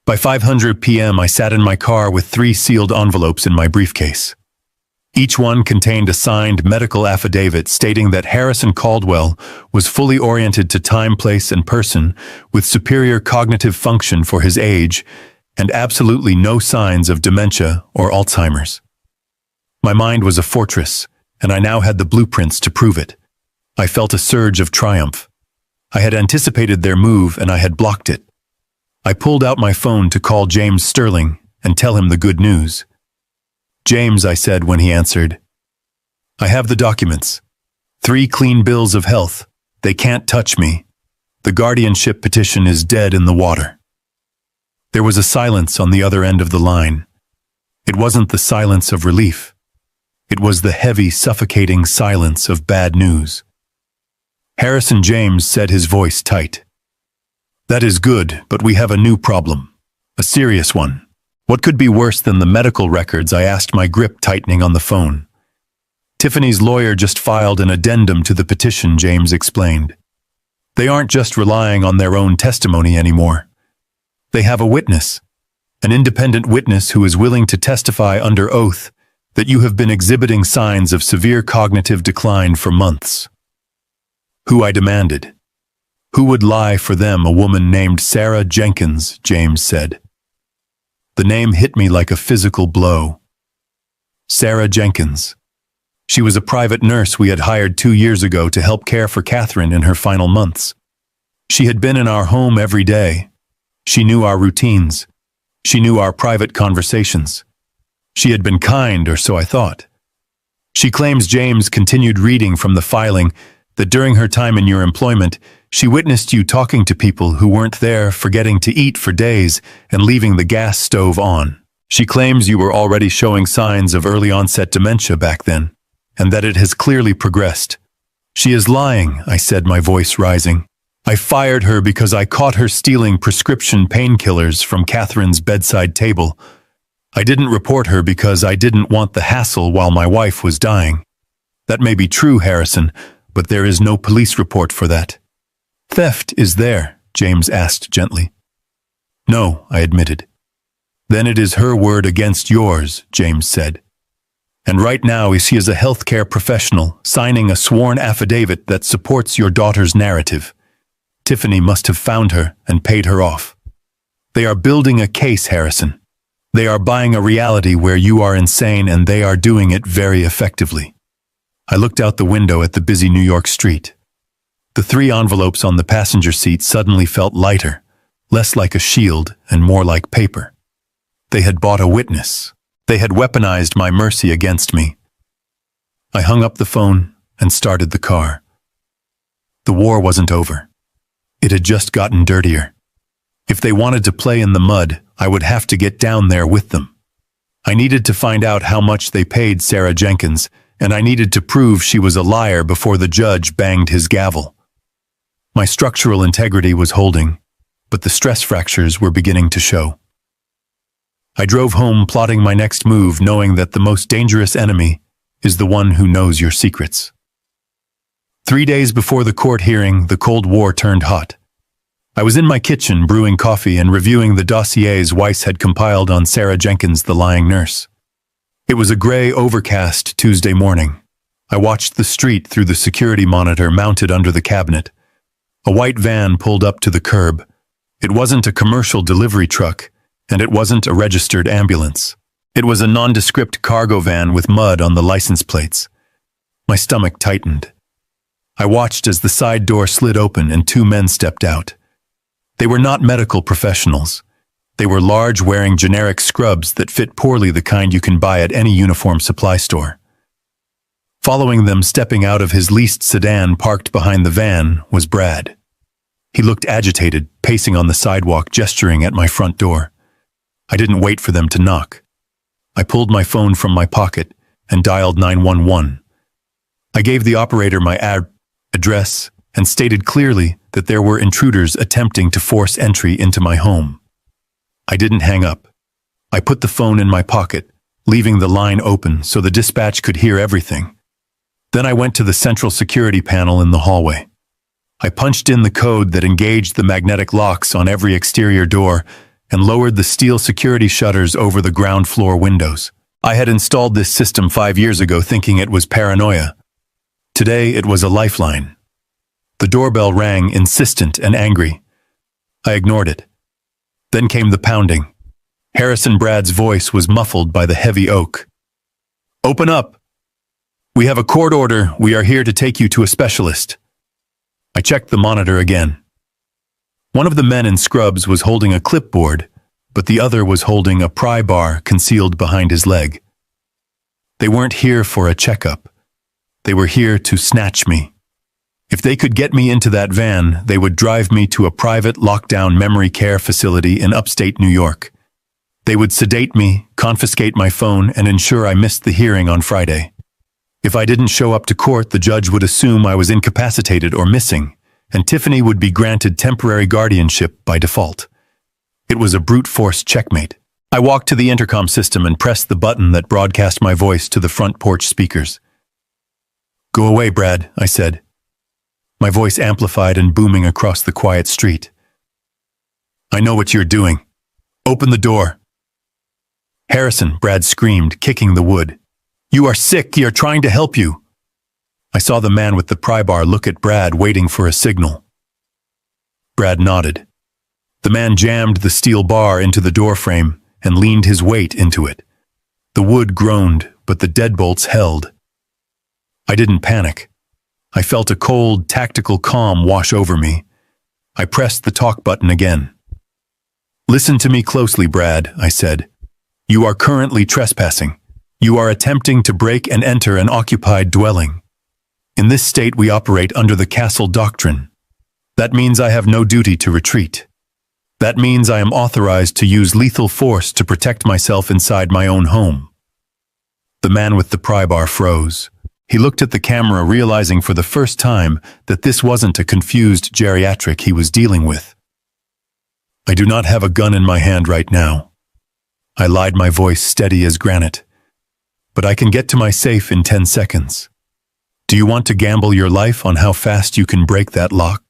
By 5:00 p.m. I sat in my car with 3 sealed envelopes in my briefcase. Each one contained a signed medical affidavit stating that Harrison Caldwell was fully oriented to time, place, and person, with superior cognitive function for his age, and absolutely no signs of dementia or Alzheimer's. My mind was a fortress, and I now had the blueprints to prove it. I felt a surge of triumph. I had anticipated their move, and I had blocked it. I pulled out my phone to call James Sterling and tell him the good news. "James," I said when he answered, "I have the documents. 3 clean bills of health. They can't touch me. The guardianship petition is dead in the water." There was a silence on the other end of the line. It wasn't the silence of relief. It was the heavy, suffocating silence of bad news. Harrison James said, his voice tight. "That is good, but we have a new problem. A serious one. What could be worse than the medical records?" I asked, my grip tightening on the phone. "Tiffany's lawyer just filed an addendum to the petition," James explained. "They aren't just relying on their own testimony anymore. They have a witness, an independent witness who is willing to testify under oath that you have been exhibiting signs of severe cognitive decline for months." "Who?" I demanded. "Who would lie for them? A woman named Sarah Jenkins," James said. The name hit me like a physical blow. Sarah Jenkins. She was a private nurse we had hired 2 years ago to help care for Catherine in her final months. She had been in our home every day. She knew our routines. She knew our private conversations. She had been kind, or so I thought. She claims, James continued reading from the filing, that during her time in your employment, she witnessed you talking to people who weren't there, forgetting to eat for days, and leaving the gas stove on. She claims you were already showing signs of early onset dementia back then, and that it has clearly progressed. "She is lying," I said, my voice rising. "I fired her because I caught her stealing prescription painkillers from Catherine's bedside table. I didn't report her because I didn't want the hassle while my wife was dying." "That may be true, Harrison, but there is no police report for that." "Theft is there?" James asked gently. "No," I admitted. "Then it is her word against yours," James said. "And right now she is a healthcare professional signing a sworn affidavit that supports your daughter's narrative. Tiffany must have found her and paid her off. They are building a case, Harrison. They are buying a reality where you are insane, and they are doing it very effectively." I looked out the window at the busy New York street. The 3 envelopes on the passenger seat suddenly felt lighter, less like a shield and more like paper. They had bought a witness. They had weaponized my mercy against me. I hung up the phone and started the car. The war wasn't over. It had just gotten dirtier. If they wanted to play in the mud, I would have to get down there with them. I needed to find out how much they paid Sarah Jenkins, and I needed to prove she was a liar before the judge banged his gavel. My structural integrity was holding, but the stress fractures were beginning to show. I drove home plotting my next move, knowing that the most dangerous enemy is the one who knows your secrets. 3 days before the court hearing, the Cold War turned hot. I was in my kitchen brewing coffee and reviewing the dossiers Weiss had compiled on Sarah Jenkins, the lying nurse. It was a gray, overcast Tuesday morning. I watched the street through the security monitor mounted under the cabinet. A white van pulled up to the curb. It wasn't a commercial delivery truck, and it wasn't a registered ambulance. It was a nondescript cargo van with mud on the license plates. My stomach tightened. I watched as the side door slid open and two men stepped out. They were not medical professionals. They were large, wearing generic scrubs that fit poorly the kind you can buy at any uniform supply store. Following them, stepping out of his leased sedan parked behind the van, was Brad. He looked agitated, pacing on the sidewalk, gesturing at my front door. I didn't wait for them to knock. I pulled my phone from my pocket and dialed 911. I gave the operator my address and stated clearly that there were intruders attempting to force entry into my home. I didn't hang up. I put the phone in my pocket, leaving the line open so the dispatch could hear everything. Then I went to the central security panel in the hallway. I punched in the code that engaged the magnetic locks on every exterior door and lowered the steel security shutters over the ground floor windows. I had installed this system 5 years ago thinking it was paranoia. Today it was a lifeline. The doorbell rang, insistent and angry. I ignored it. Then came the pounding. Harrison Brad's voice was muffled by the heavy oak. "Open up! We have a court order. We are here to take you to a specialist." I checked the monitor again. One of the men in scrubs was holding a clipboard, but the other was holding a pry bar concealed behind his leg. They weren't here for a checkup. They were here to snatch me. If they could get me into that van, they would drive me to a private lockdown memory care facility in upstate New York. They would sedate me, confiscate my phone, and ensure I missed the hearing on Friday. If I didn't show up to court, the judge would assume I was incapacitated or missing, and Tiffany would be granted temporary guardianship by default. It was a brute force checkmate. I walked to the intercom system and pressed the button that broadcast my voice to the front porch speakers. "Go away, Brad," I said. My voice amplified and booming across the quiet street. "I know what you're doing. Open the door." "Harrison," Brad screamed, kicking the wood. "You are sick. You're trying to help you." I saw the man with the pry bar look at Brad, waiting for a signal. Brad nodded. The man jammed the steel bar into the door frame and leaned his weight into it. The wood groaned, but the deadbolts held. I didn't panic. I felt a cold, tactical calm wash over me. I pressed the talk button again. "Listen to me closely, Brad," I said. "You are currently trespassing. You are attempting to break and enter an occupied dwelling. In this state, we operate under the castle doctrine. That means I have no duty to retreat. That means I am authorized to use lethal force to protect myself inside my own home." The man with the pry bar froze. He looked at the camera, realizing for the first time that this wasn't a confused geriatric he was dealing with. "I do not have a gun in my hand right now." I lied, my voice steady as granite. "But I can get to my safe in 10 seconds. Do you want to gamble your life on how fast you can break that lock?"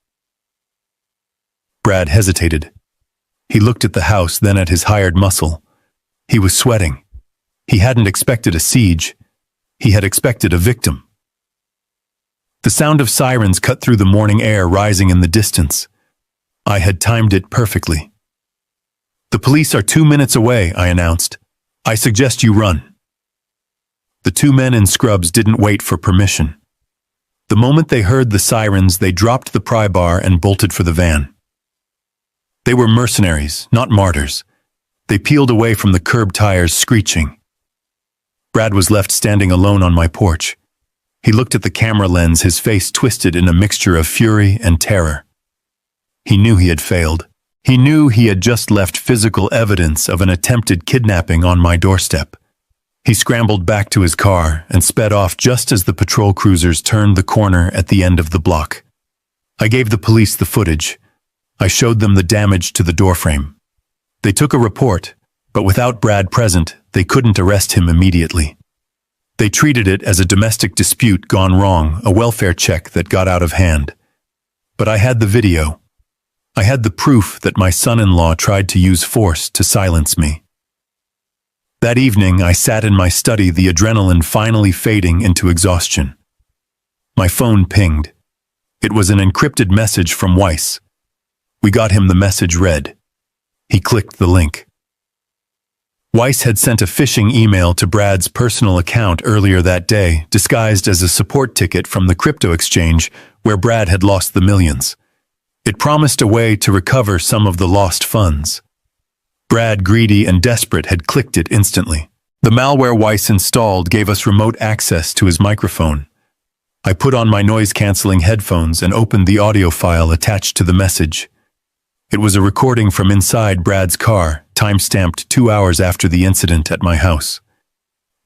Brad hesitated. He looked at the house, then at his hired muscle. He was sweating. He hadn't expected a siege. He had expected a victim. The sound of sirens cut through the morning air, rising in the distance. I had timed it perfectly. "The police are 2 minutes away," I announced. "I suggest you run." The two men in scrubs didn't wait for permission. The moment they heard the sirens, they dropped the pry bar and bolted for the van. They were mercenaries, not martyrs. They peeled away from the curb tires, screeching. Brad was left standing alone on my porch. He looked at the camera lens, his face twisted in a mixture of fury and terror. He knew he had failed. He knew he had just left physical evidence of an attempted kidnapping on my doorstep. He scrambled back to his car and sped off just as the patrol cruisers turned the corner at the end of the block. I gave the police the footage. I showed them the damage to the doorframe. They took a report, but without Brad present, they couldn't arrest him immediately. They treated it as a domestic dispute gone wrong, a welfare check that got out of hand. But I had the video. I had the proof that my son-in-law tried to use force to silence me. That evening, I sat in my study, the adrenaline finally fading into exhaustion. My phone pinged. It was an encrypted message from Weiss. We got him the message read. He clicked the link. Weiss had sent a phishing email to Brad's personal account earlier that day, disguised as a support ticket from the crypto exchange where Brad had lost the millions. It promised a way to recover some of the lost funds. Brad, greedy and desperate, had clicked it instantly. The malware Weiss installed gave us remote access to his microphone. I put on my noise-canceling headphones and opened the audio file attached to the message. It was a recording from inside Brad's car, time-stamped 2 hours after the incident at my house.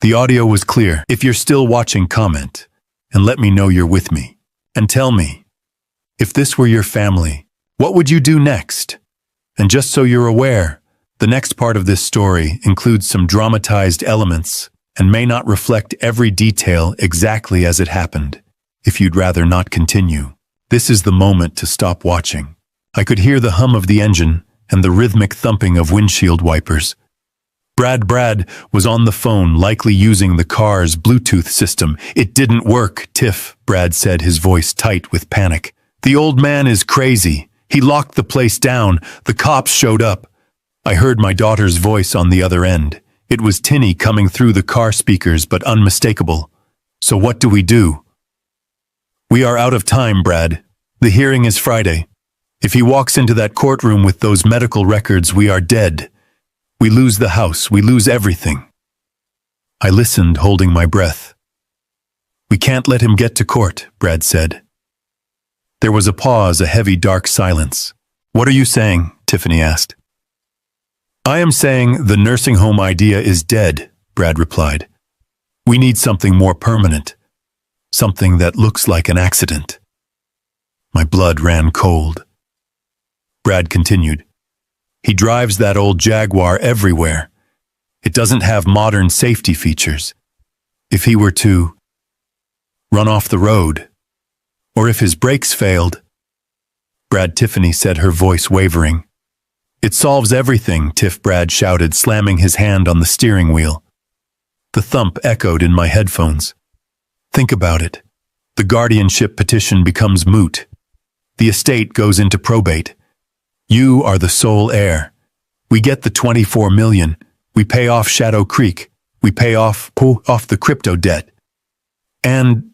The audio was clear. If you're still watching, comment, and let me know you're with me. And tell me, if this were your family, what would you do next? And just so you're aware, the next part of this story includes some dramatized elements and may not reflect every detail exactly as it happened. If you'd rather not continue, this is the moment to stop watching. I could hear the hum of the engine and the rhythmic thumping of windshield wipers. Brad was on the phone, likely using the car's Bluetooth system. It didn't work, Tiff, Brad said, his voice tight with panic. The old man is crazy. He locked the place down. The cops showed up. I heard my daughter's voice on the other end. It was tinny coming through the car speakers, but unmistakable. So what do we do? We are out of time, Brad. The hearing is Friday. If he walks into that courtroom with those medical records, we are dead. We lose the house. We lose everything. I listened, holding my breath. We can't let him get to court, Brad said. There was a pause, a heavy, dark silence. What are you saying? Tiffany asked. I am saying the nursing home idea is dead, Brad replied. We need something more permanent. Something that looks like an accident. My blood ran cold. Brad continued. He drives that old Jaguar everywhere. It doesn't have modern safety features. If he were to run off the road, or if his brakes failed, Tiffany said, her voice wavering. It solves everything, Brad shouted, slamming his hand on the steering wheel. The thump echoed in my headphones. Think about it. The guardianship petition becomes moot. The estate goes into probate. You are the sole heir. We get the 24 million. We pay off Shadow Creek. We pay off the crypto debt. And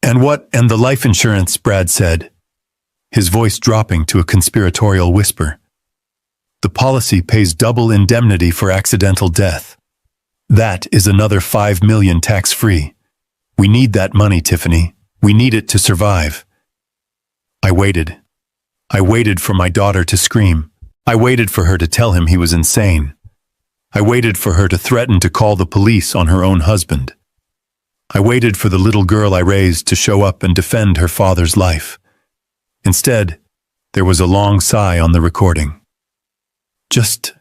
what? And the life insurance, Brad said, his voice dropping to a conspiratorial whisper. The policy pays double indemnity for accidental death. That is another 5 million tax-free. We need that money, Tiffany. We need it to survive. I waited. I waited for my daughter to scream. I waited for her to tell him he was insane. I waited for her to threaten to call the police on her own husband. I waited for the little girl I raised to show up and defend her father's life. Instead, there was a long sigh on the recording. Just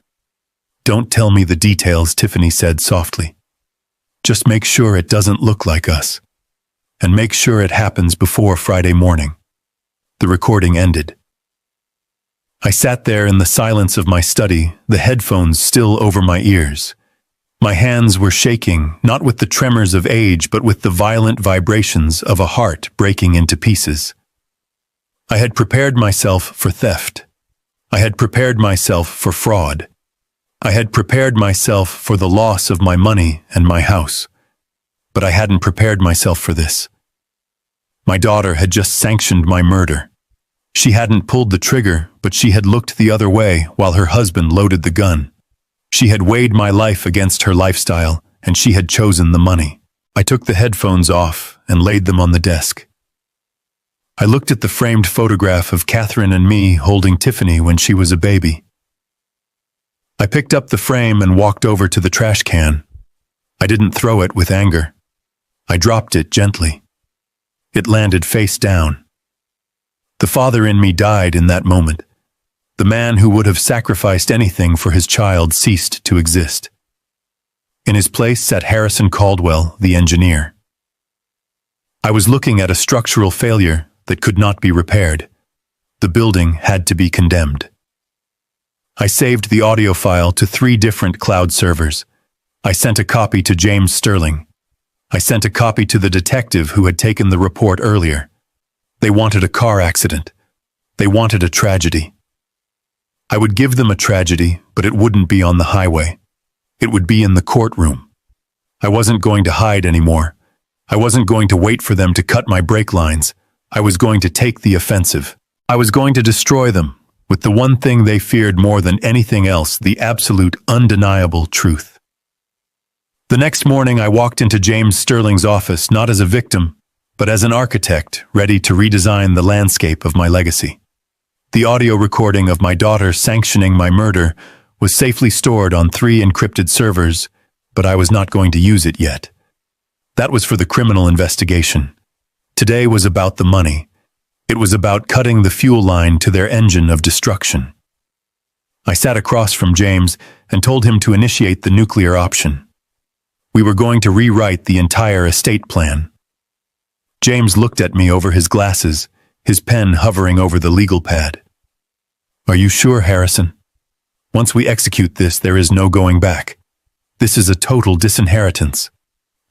don't tell me the details, Tiffany said softly. Just make sure it doesn't look like us. And make sure it happens before Friday morning. The recording ended. I sat there in the silence of my study, the headphones still over my ears. My hands were shaking, not with the tremors of age, but with the violent vibrations of a heart breaking into pieces. I had prepared myself for theft. I had prepared myself for fraud. I had prepared myself for the loss of my money and my house. But I hadn't prepared myself for this. My daughter had just sanctioned my murder. She hadn't pulled the trigger, but she had looked the other way while her husband loaded the gun. She had weighed my life against her lifestyle, and she had chosen the money. I took the headphones off and laid them on the desk. I looked at the framed photograph of Catherine and me holding Tiffany when she was a baby. I picked up the frame and walked over to the trash can. I didn't throw it with anger. I dropped it gently. It landed face down. The father in me died in that moment. The man who would have sacrificed anything for his child ceased to exist. In his place sat Harrison Caldwell, the engineer. I was looking at a structural failure that could not be repaired. The building had to be condemned. I saved the audio file to 3 different cloud servers. I sent a copy to James Sterling. I sent a copy to the detective who had taken the report earlier. They wanted a car accident. They wanted a tragedy. I would give them a tragedy, but it wouldn't be on the highway. It would be in the courtroom. I wasn't going to hide anymore. I wasn't going to wait for them to cut my brake lines. I was going to take the offensive. I was going to destroy them, with the one thing they feared more than anything else, the absolute, undeniable truth. The next morning, I walked into James Sterling's office not as a victim, but as an architect ready to redesign the landscape of my legacy. The audio recording of my daughter sanctioning my murder was safely stored on 3 encrypted servers, but I was not going to use it yet. That was for the criminal investigation. Today was about the money. It was about cutting the fuel line to their engine of destruction. I sat across from James and told him to initiate the nuclear option. We were going to rewrite the entire estate plan. James looked at me over his glasses, his pen hovering over the legal pad. Are you sure, Harrison? Once we execute this, there is no going back. This is a total disinheritance.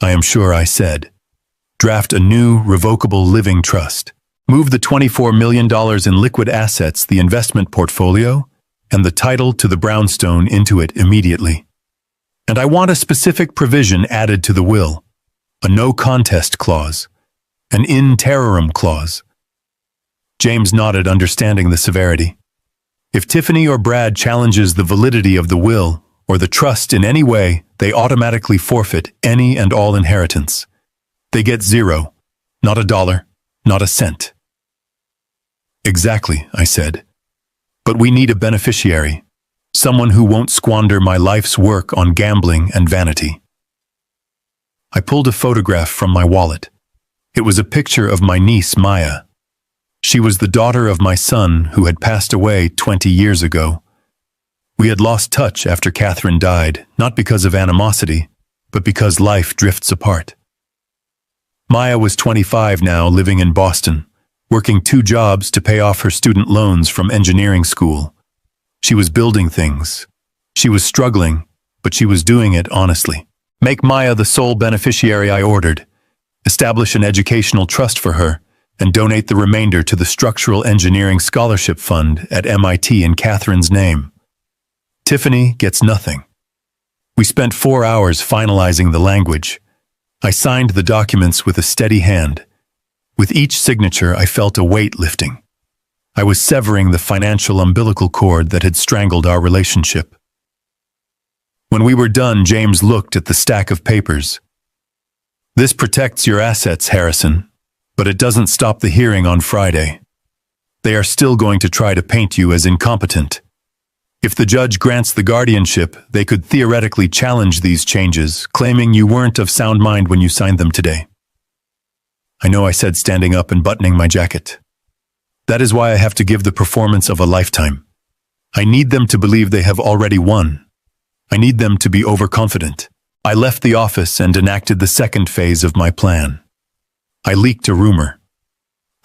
I am sure, I said. Draft a new, revocable living trust. Move the $24 million in liquid assets, the investment portfolio, and the title to the brownstone into it immediately. And I want a specific provision added to the will, a no contest clause, an in terrorem clause. James nodded, understanding the severity. If Tiffany or Brad challenges the validity of the will or the trust in any way, they automatically forfeit any and all inheritance. They get zero, not a dollar, not a cent. Exactly, I said. But we need a beneficiary, someone who won't squander my life's work on gambling and vanity. I pulled a photograph from my wallet. It was a picture of my niece, Maya. She was the daughter of my son who had passed away 20 years ago. We had lost touch after Catherine died, not because of animosity, but because life drifts apart. Maya was 25 now, living in Boston, working 2 jobs to pay off her student loans from engineering school. She was building things. She was struggling, but she was doing it honestly. Make Maya the sole beneficiary, I ordered. Establish an educational trust for her, and donate the remainder to the Structural Engineering Scholarship Fund at MIT in Catherine's name. Tiffany gets nothing. We spent 4 hours finalizing the language. I signed the documents with a steady hand. With each signature, I felt a weight lifting. I was severing the financial umbilical cord that had strangled our relationship. When we were done, James looked at the stack of papers. This protects your assets, Harrison, but it doesn't stop the hearing on Friday. They are still going to try to paint you as incompetent. If the judge grants the guardianship, they could theoretically challenge these changes, claiming you weren't of sound mind when you signed them today. I know, I said, standing up and buttoning my jacket. That is why I have to give the performance of a lifetime. I need them to believe they have already won. I need them to be overconfident. I left the office and enacted the second phase of my plan. I leaked a rumor.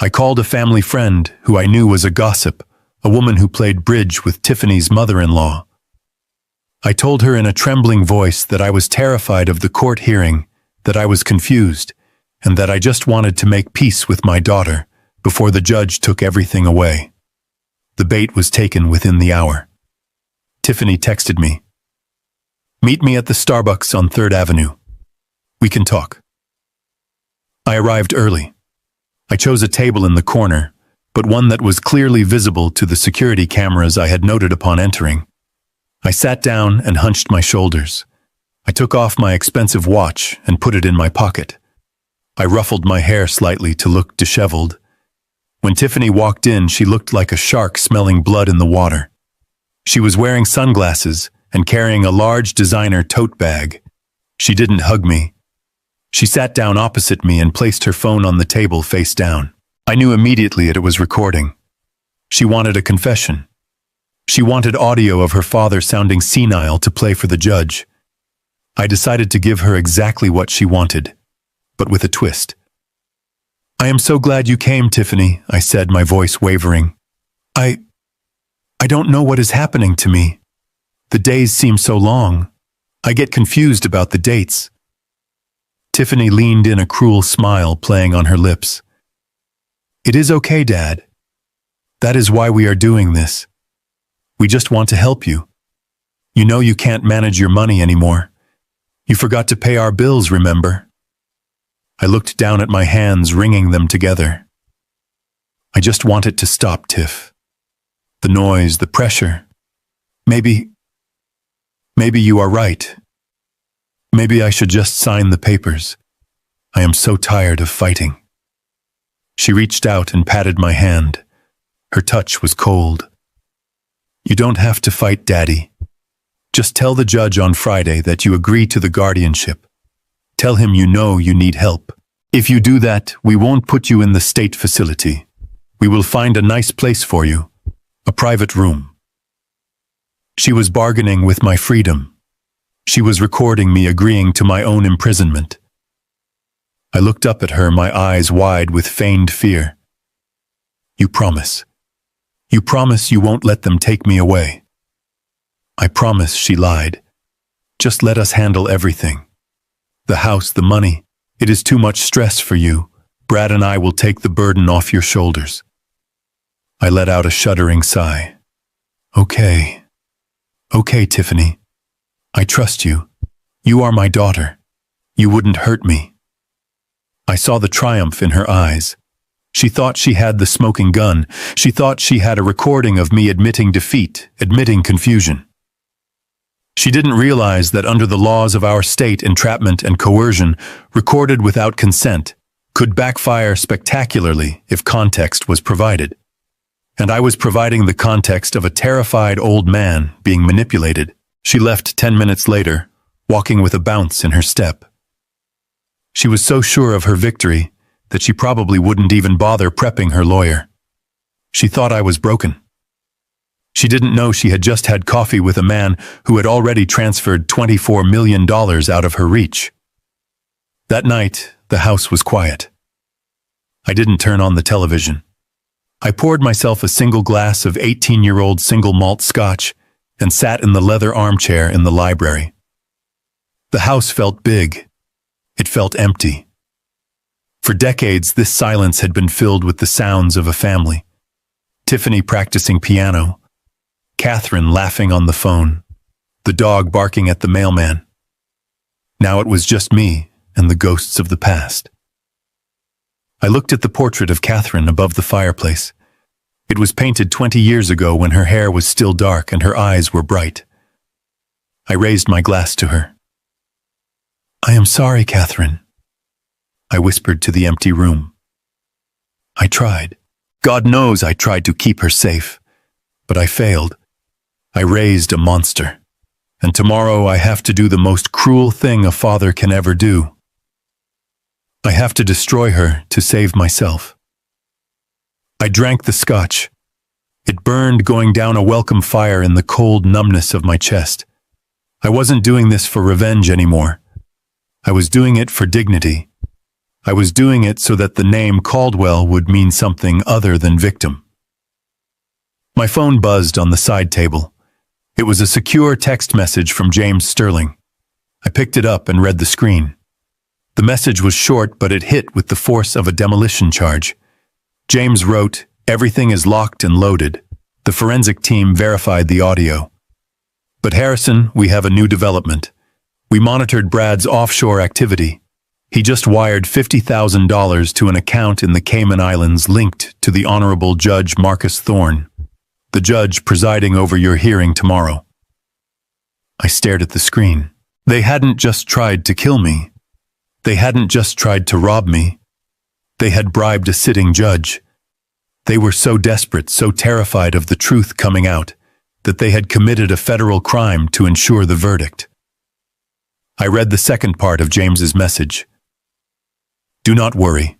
I called a family friend who I knew was a gossip, a woman who played bridge with Tiffany's mother-in-law. I told her in a trembling voice that I was terrified of the court hearing, that I was confused, and that I just wanted to make peace with my daughter before the judge took everything away. The bait was taken within the hour. Tiffany texted me. Meet me at the Starbucks on 3rd Avenue. We can talk. I arrived early. I chose a table in the corner, but one that was clearly visible to the security cameras I had noted upon entering. I sat down and hunched my shoulders. I took off my expensive watch and put it in my pocket. I ruffled my hair slightly to look disheveled. When Tiffany walked in, she looked like a shark smelling blood in the water. She was wearing sunglasses and carrying a large designer tote bag. She didn't hug me. She sat down opposite me and placed her phone on the table face down. I knew immediately it was recording. She wanted a confession. She wanted audio of her father sounding senile to play for the judge. I decided to give her exactly what she wanted, but with a twist. I am so glad you came, Tiffany, I said, my voice wavering. I don't know what is happening to me. The days seem so long. I get confused about the dates. Tiffany leaned in, a cruel smile playing on her lips. It is okay, Dad. That is why we are doing this. We just want to help you. You know you can't manage your money anymore. You forgot to pay our bills, remember? I looked down at my hands, wringing them together. I just want it to stop, Tiff. The noise, the pressure. Maybe you are right. Maybe I should just sign the papers. I am so tired of fighting. She reached out and patted my hand. Her touch was cold. You don't have to fight, Daddy. Just tell the judge on Friday that you agree to the guardianship. Tell him you know you need help. If you do that, we won't put you in the state facility. We will find a nice place for you, a private room. She was bargaining with my freedom. She was recording me agreeing to my own imprisonment. I looked up at her, my eyes wide with feigned fear. You promise. You promise you won't let them take me away. I promise, she lied. Just let us handle everything. The house, the money. It is too much stress for you. Brad and I will take the burden off your shoulders. I let out a shuddering sigh. Okay. Okay, Tiffany. I trust you. You are my daughter. You wouldn't hurt me. I saw the triumph in her eyes. She thought she had the smoking gun. She thought she had a recording of me admitting defeat, admitting confusion. She didn't realize that under the laws of our state, entrapment and coercion, recorded without consent, could backfire spectacularly if context was provided. And I was providing the context of a terrified old man being manipulated. She left 10 minutes later, walking with a bounce in her step. She was so sure of her victory that she probably wouldn't even bother prepping her lawyer. She thought I was broken. She didn't know she had just had coffee with a man who had already transferred $24 million out of her reach. That night, the house was quiet. I didn't turn on the television. I poured myself a single glass of 18-year-old single malt scotch and sat in the leather armchair in the library. The house felt big. It felt empty. For decades, this silence had been filled with the sounds of a family. Tiffany practicing piano, Catherine laughing on the phone, the dog barking at the mailman. Now it was just me and the ghosts of the past. I looked at the portrait of Catherine above the fireplace. It was painted 20 years ago when her hair was still dark and her eyes were bright. I raised my glass to her. I am sorry, Catherine, I whispered to the empty room. I tried. God knows I tried to keep her safe, but I failed. I raised a monster, and tomorrow I have to do the most cruel thing a father can ever do. I have to destroy her to save myself. I drank the scotch. It burned, going down a welcome fire in the cold numbness of my chest. I wasn't doing this for revenge anymore. I was doing it for dignity. I was doing it so that the name Caldwell would mean something other than victim. My phone buzzed on the side table. It was a secure text message from James Sterling. I picked it up and read the screen. The message was short, but it hit with the force of a demolition charge. James wrote, "Everything is locked and loaded. The forensic team verified the audio. But Harrison, we have a new development. We monitored Brad's offshore activity. He just wired $50,000 to an account in the Cayman Islands linked to the Honorable Judge Marcus Thorne, the judge presiding over your hearing tomorrow." I stared at the screen. They hadn't just tried to kill me. They hadn't just tried to rob me. They had bribed a sitting judge. They were so desperate, so terrified of the truth coming out, that they had committed a federal crime to ensure the verdict. I read the second part of James's message. Do not worry.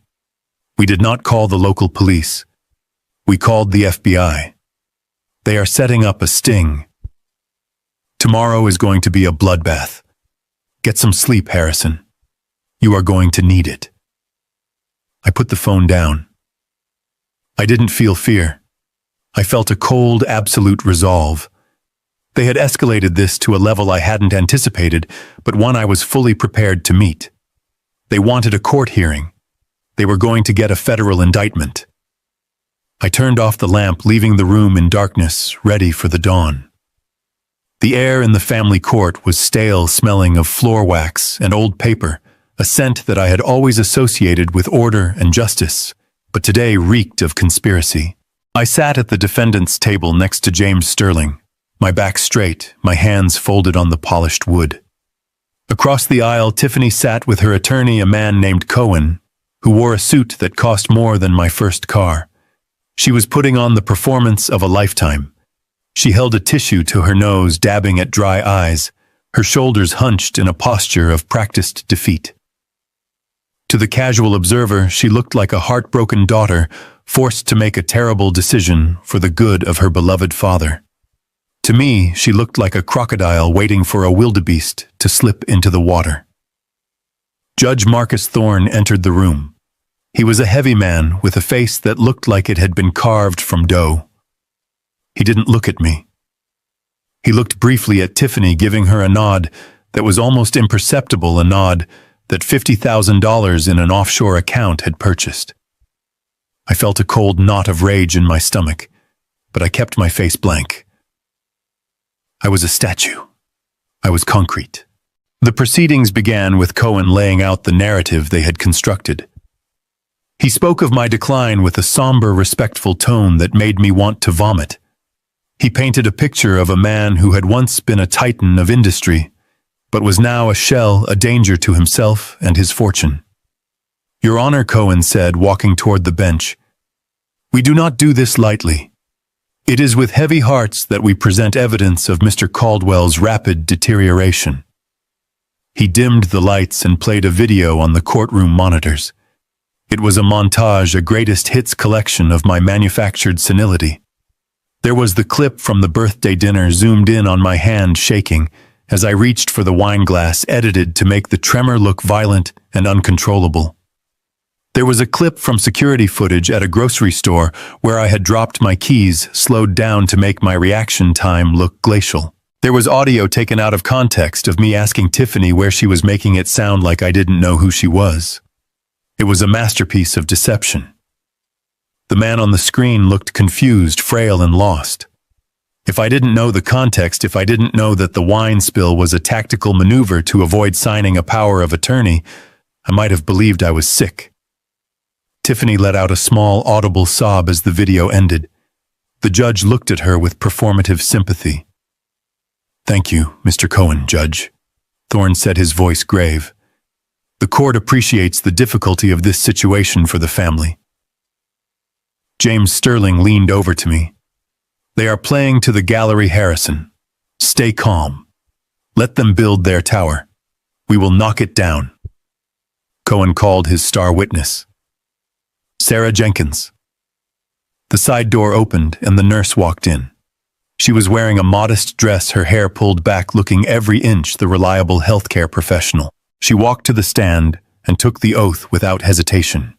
We did not call the local police. We called the FBI. They are setting up a sting. Tomorrow is going to be a bloodbath. Get some sleep, Harrison. You are going to need it. I put the phone down. I didn't feel fear. I felt a cold, absolute resolve. They had escalated this to a level I hadn't anticipated, but one I was fully prepared to meet. They wanted a court hearing. They were going to get a federal indictment. I turned off the lamp, leaving the room in darkness, ready for the dawn. The air in the family court was stale, smelling of floor wax and old paper, a scent that I had always associated with order and justice, but today reeked of conspiracy. I sat at the defendant's table next to James Sterling, my back straight, my hands folded on the polished wood. Across the aisle, Tiffany sat with her attorney, a man named Cohen, who wore a suit that cost more than my first car. She was putting on the performance of a lifetime. She held a tissue to her nose, dabbing at dry eyes, her shoulders hunched in a posture of practiced defeat. To the casual observer, she looked like a heartbroken daughter forced to make a terrible decision for the good of her beloved father. To me, she looked like a crocodile waiting for a wildebeest to slip into the water. Judge Marcus Thorne entered the room. He was a heavy man with a face that looked like it had been carved from dough. He didn't look at me. He looked briefly at Tiffany, giving her a nod that was almost imperceptible, a nod that $50,000 in an offshore account had purchased. I felt a cold knot of rage in my stomach, but I kept my face blank. I was a statue. I was concrete. The proceedings began with Cohen laying out the narrative they had constructed. He spoke of my decline with a somber, respectful tone that made me want to vomit. He painted a picture of a man who had once been a titan of industry, but was now a shell, a danger to himself and his fortune. Your Honor, Cohen said, walking toward the bench, we do not do this lightly. It is with heavy hearts that we present evidence of Mr. Caldwell's rapid deterioration. He dimmed the lights and played a video on the courtroom monitors. It was a montage, a greatest hits collection of my manufactured senility. There was the clip from the birthday dinner zoomed in on my hand shaking as I reached for the wine glass, edited to make the tremor look violent and uncontrollable. There was a clip from security footage at a grocery store where I had dropped my keys, slowed down to make my reaction time look glacial. There was audio taken out of context of me asking Tiffany where she was, making it sound like I didn't know who she was. It was a masterpiece of deception. The man on the screen looked confused, frail, and lost. If I didn't know the context, if I didn't know that the wine spill was a tactical maneuver to avoid signing a power of attorney, I might have believed I was sick. Tiffany let out a small, audible sob as the video ended. The judge looked at her with performative sympathy. Thank you, Mr. Cohen, Judge. Thorne said, his voice grave. The court appreciates the difficulty of this situation for the family. James Sterling leaned over to me. They are playing to the gallery, Harrison. Stay calm. Let them build their tower. We will knock it down. Cohen called his star witness. Sarah Jenkins. The side door opened and the nurse walked in. She was wearing a modest dress, her hair pulled back, looking every inch the reliable healthcare professional. She walked to the stand and took the oath without hesitation.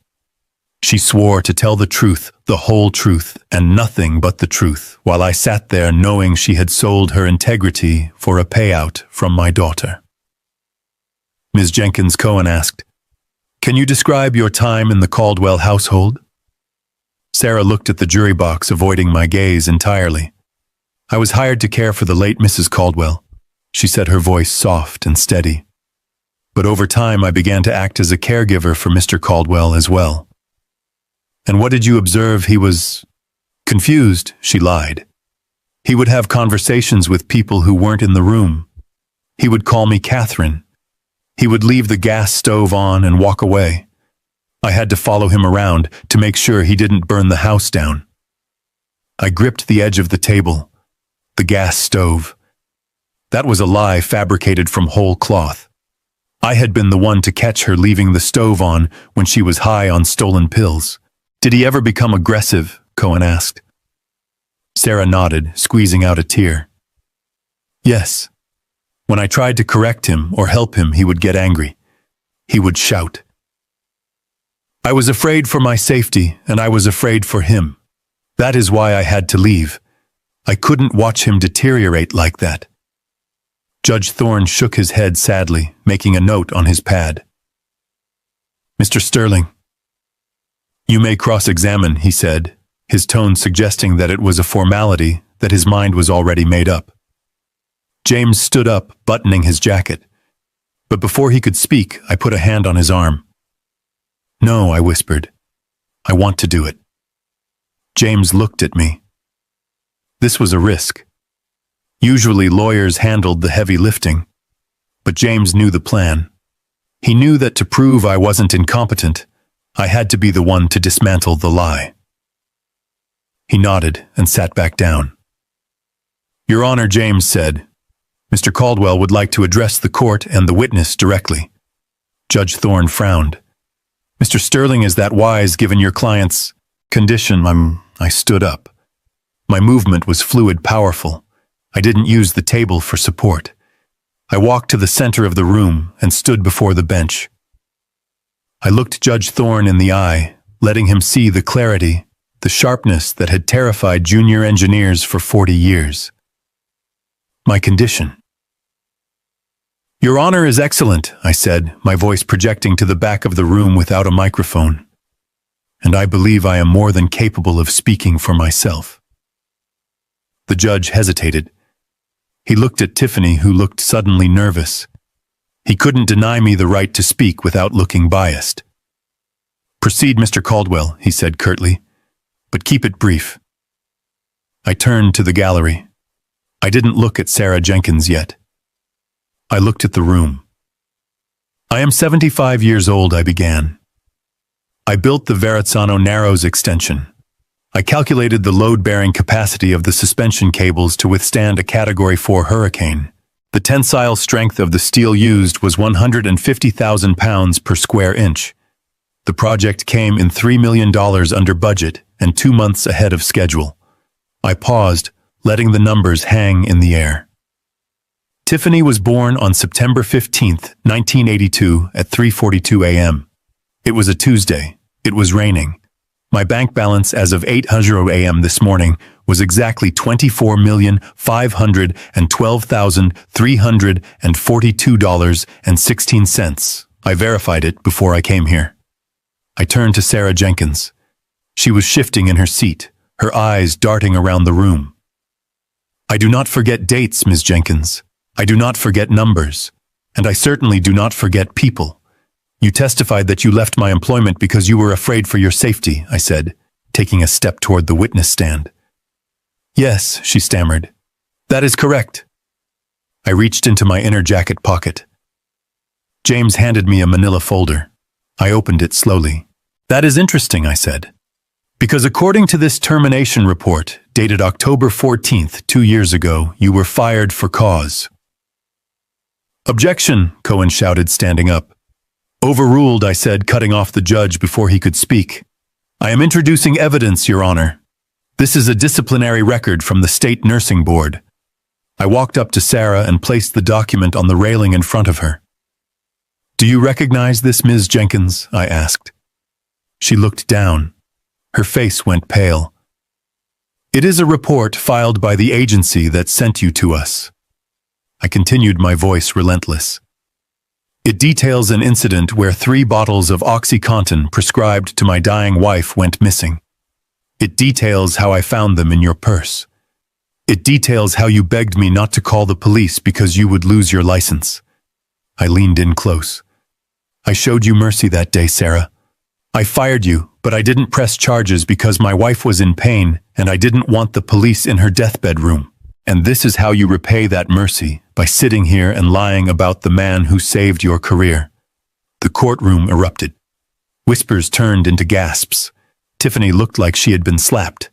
She swore to tell the truth, the whole truth, and nothing but the truth, while I sat there knowing she had sold her integrity for a payout from my daughter. Ms. Jenkins, Cohen asked, can you describe your time in the Caldwell household? Sarah looked at the jury box, avoiding my gaze entirely. I was hired to care for the late Mrs. Caldwell, she said, her voice soft and steady. But over time I began to act as a caregiver for Mr. Caldwell as well. And what did you observe? He was confused, she lied. He would have conversations with people who weren't in the room. He would call me Catherine. He would leave the gas stove on and walk away. I had to follow him around to make sure he didn't burn the house down. I gripped the edge of the table. The gas stove. That was a lie fabricated from whole cloth. I had been the one to catch her leaving the stove on when she was high on stolen pills. Did he ever become aggressive? Cohen asked. Sarah nodded, squeezing out a tear. Yes. When I tried to correct him or help him, he would get angry. He would shout. I was afraid for my safety, and I was afraid for him. That is why I had to leave. I couldn't watch him deteriorate like that. Judge Thorne shook his head sadly, making a note on his pad. Mr. Sterling. You may cross-examine, he said, his tone suggesting that it was a formality, that his mind was already made up. James stood up, buttoning his jacket. But before he could speak, I put a hand on his arm. "No," I whispered. "I want to do it." James looked at me. This was a risk. Usually lawyers handled the heavy lifting, but James knew the plan. He knew that to prove I wasn't incompetent, I had to be the one to dismantle the lie. He nodded and sat back down. "Your Honor," James said, "Mr. Caldwell would like to address the court and the witness directly." Judge Thorne frowned. "Mr. Sterling is that wise given your client's condition." I stood up. My movement was fluid, powerful. I didn't use the table for support. I walked to the center of the room and stood before the bench. I looked Judge Thorne in the eye, letting him see the clarity, the sharpness that had terrified junior engineers for 40 years. My condition. "Your Honor is excellent," I said, my voice projecting to the back of the room without a microphone. "And I believe I am more than capable of speaking for myself." The judge hesitated. He looked at Tiffany, who looked suddenly nervous. He couldn't deny me the right to speak without looking biased. "Proceed, Mr. Caldwell," he said curtly, "but keep it brief." I turned to the gallery. I didn't look at Sarah Jenkins yet. I looked at the room. "I am 75 years old," I began. "I built the Verrazzano Narrows extension. I calculated the load-bearing capacity of the suspension cables to withstand a Category 4 hurricane. The tensile strength of the steel used was 150,000 pounds per square inch. The project came in $3 million under budget and 2 months ahead of schedule." I paused, letting the numbers hang in the air. "Tiffany was born on September 15th, 1982 at 3:42 a.m. It was a Tuesday. It was raining. My bank balance as of 8:00 a.m. this morning was exactly $24,512,342.16. I verified it before I came here." I turned to Sarah Jenkins. She was shifting in her seat, her eyes darting around the room. "I do not forget dates, Ms. Jenkins. I do not forget numbers. And I certainly do not forget people. You testified that you left my employment because you were afraid for your safety," I said, taking a step toward the witness stand. "Yes," she stammered. "That is correct." I reached into my inner jacket pocket. James handed me a manila folder. I opened it slowly. "That is interesting," I said. "Because according to this termination report, dated October 14th, 2 years ago, you were fired for cause." "Objection," Cohen shouted, standing up. "Overruled," I said, cutting off the judge before he could speak. "I am introducing evidence, Your Honor. This is a disciplinary record from the State Nursing Board." I walked up to Sarah and placed the document on the railing in front of her. "Do you recognize this, Ms. Jenkins?" I asked. She looked down. Her face went pale. "It is a report filed by the agency that sent you to us." I continued, my voice relentless. "It details an incident where 3 bottles of OxyContin prescribed to my dying wife went missing. It details how I found them in your purse. It details how you begged me not to call the police because you would lose your license." I leaned in close. "I showed you mercy that day, Sarah. I fired you, but I didn't press charges because my wife was in pain and I didn't want the police in her deathbed room. And this is how you repay that mercy, by sitting here and lying about the man who saved your career." The courtroom erupted. Whispers turned into gasps. Tiffany looked like she had been slapped.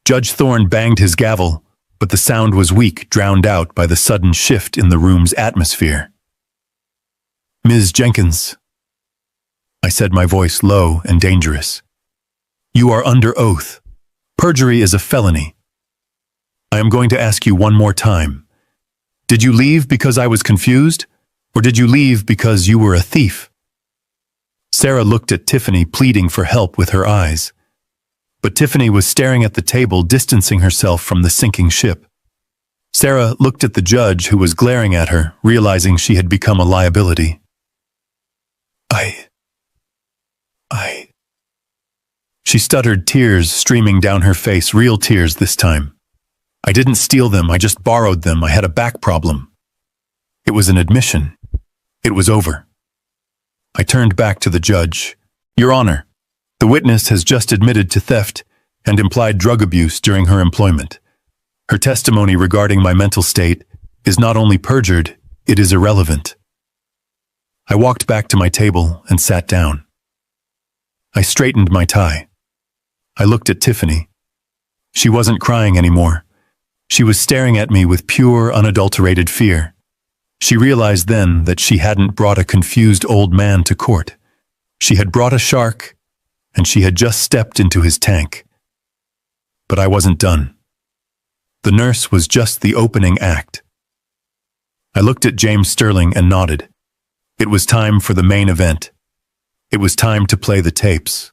Judge Thorne banged his gavel, but the sound was weak, drowned out by the sudden shift in the room's atmosphere. "Ms. Jenkins," I said, my voice low and dangerous, "you are under oath. Perjury is a felony. I am going to ask you one more time. Did you leave because I was confused, or did you leave because you were a thief?" Sarah looked at Tiffany, pleading for help with her eyes. But Tiffany was staring at the table, distancing herself from the sinking ship. Sarah looked at the judge, who was glaring at her, realizing she had become a liability. I... She stuttered, tears streaming down her face, real tears this time. I didn't steal them, I just borrowed them, I had a back problem. It was an admission. It was over. I turned back to the judge. Your Honor, the witness has just admitted to theft and implied drug abuse during her employment. Her testimony regarding my mental state is not only perjured, it is irrelevant. I walked back to my table and sat down. I straightened my tie. I looked at Tiffany. She wasn't crying anymore. She was staring at me with pure, unadulterated fear. She realized then that she hadn't brought a confused old man to court. She had brought a shark, and she had just stepped into his tank. But I wasn't done. The nurse was just the opening act. I looked at James Sterling and nodded. It was time for the main event. It was time to play the tapes.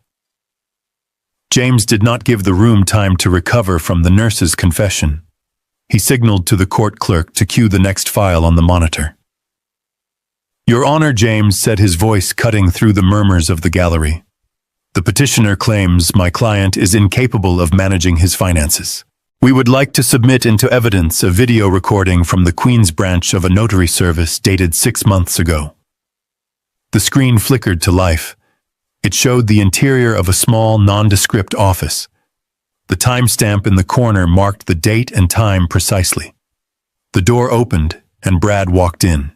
James did not give the room time to recover from the nurse's confession. He signaled to the court clerk to cue the next file on the monitor. Your Honor, James said, his voice cutting through the murmurs of the gallery. The petitioner claims my client is incapable of managing his finances. We would like to submit into evidence a video recording from the Queens branch of a notary service dated 6 months ago. The screen flickered to life. It showed the interior of a small, nondescript office. The timestamp in the corner marked the date and time precisely. The door opened, and Brad walked in.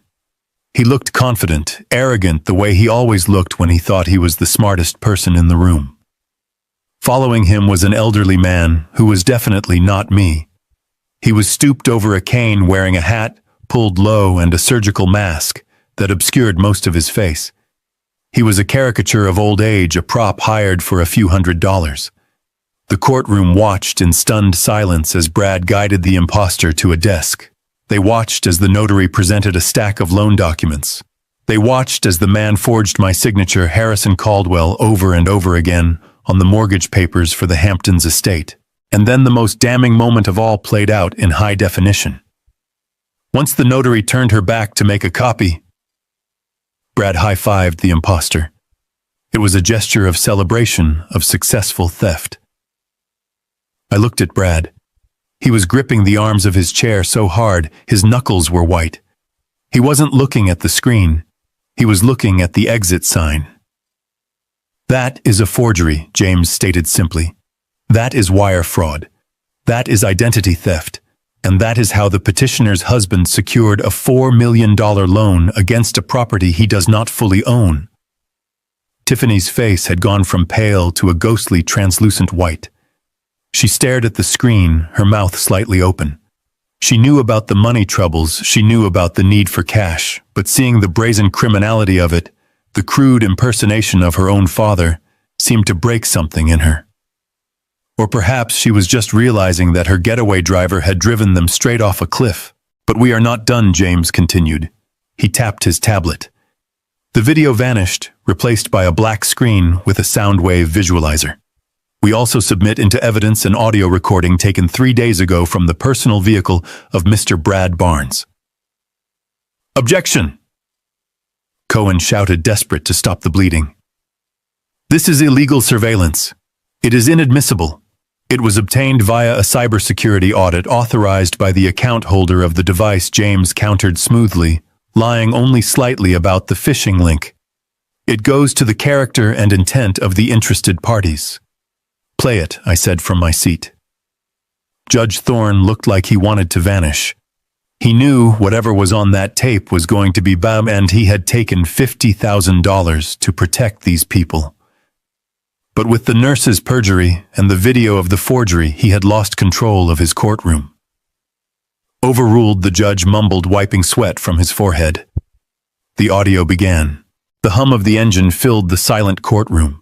He looked confident, arrogant, the way he always looked when he thought he was the smartest person in the room. Following him was an elderly man who was definitely not me. He was stooped over a cane, wearing a hat pulled low and a surgical mask that obscured most of his face. He was a caricature of old age, a prop hired for a few $100s. The courtroom watched in stunned silence as Brad guided the imposter to a desk. They watched as the notary presented a stack of loan documents. They watched as the man forged my signature, Harrison Caldwell, over and over again on the mortgage papers for the Hamptons estate. And then the most damning moment of all played out in high definition. Once the notary turned her back to make a copy, Brad high-fived the imposter. It was a gesture of celebration of successful theft. I looked at Brad. He was gripping the arms of his chair so hard, his knuckles were white. He wasn't looking at the screen. He was looking at the exit sign. That is a forgery, James stated simply. That is wire fraud. That is identity theft. And that is how the petitioner's husband secured a $4 million loan against a property he does not fully own. Tiffany's face had gone from pale to a ghostly translucent white. She stared at the screen, her mouth slightly open. She knew about the money troubles, she knew about the need for cash, but seeing the brazen criminality of it, the crude impersonation of her own father, seemed to break something in her. Or perhaps she was just realizing that her getaway driver had driven them straight off a cliff. But we are not done, James continued. He tapped his tablet. The video vanished, replaced by a black screen with a sound wave visualizer. We also submit into evidence an audio recording taken 3 days ago from the personal vehicle of Mr. Brad Barnes. Objection! Cohen shouted, desperate to stop the bleeding. This is illegal surveillance. It is inadmissible. It was obtained via a cybersecurity audit authorized by the account holder of the device. James countered smoothly, lying only slightly about the phishing link. It goes to the character and intent of the interested parties. Play it, I said from my seat. Judge Thorne looked like he wanted to vanish. He knew whatever was on that tape was going to be bam, and he had taken $50,000 to protect these people. But with the nurse's perjury and the video of the forgery, he had lost control of his courtroom. Overruled, the judge mumbled, wiping sweat from his forehead. The audio began. The hum of the engine filled the silent courtroom.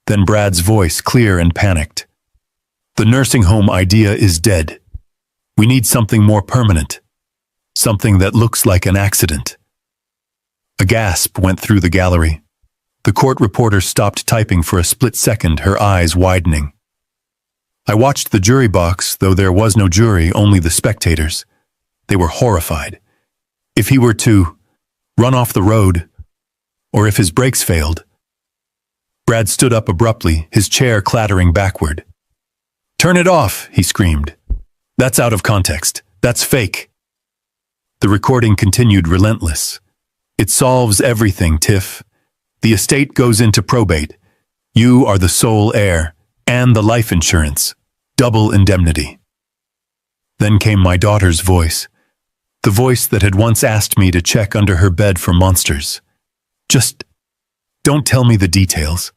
Then Brad's voice, clear and panicked. The nursing home idea is dead. We need something more permanent. Something that looks like an accident. A gasp went through the gallery. The court reporter stopped typing for a split second, her eyes widening. I watched the jury box, though there was no jury, only the spectators. They were horrified. If he were to run off the road, or if his brakes failed. Brad stood up abruptly, his chair clattering backward. "Turn it off," he screamed. "That's out of context. That's fake." The recording continued relentless. "It solves everything, Tiff. The estate goes into probate. You are the sole heir, and the life insurance. Double indemnity." Then came my daughter's voice. The voice that had once asked me to check under her bed for monsters. "Just don't tell me the details.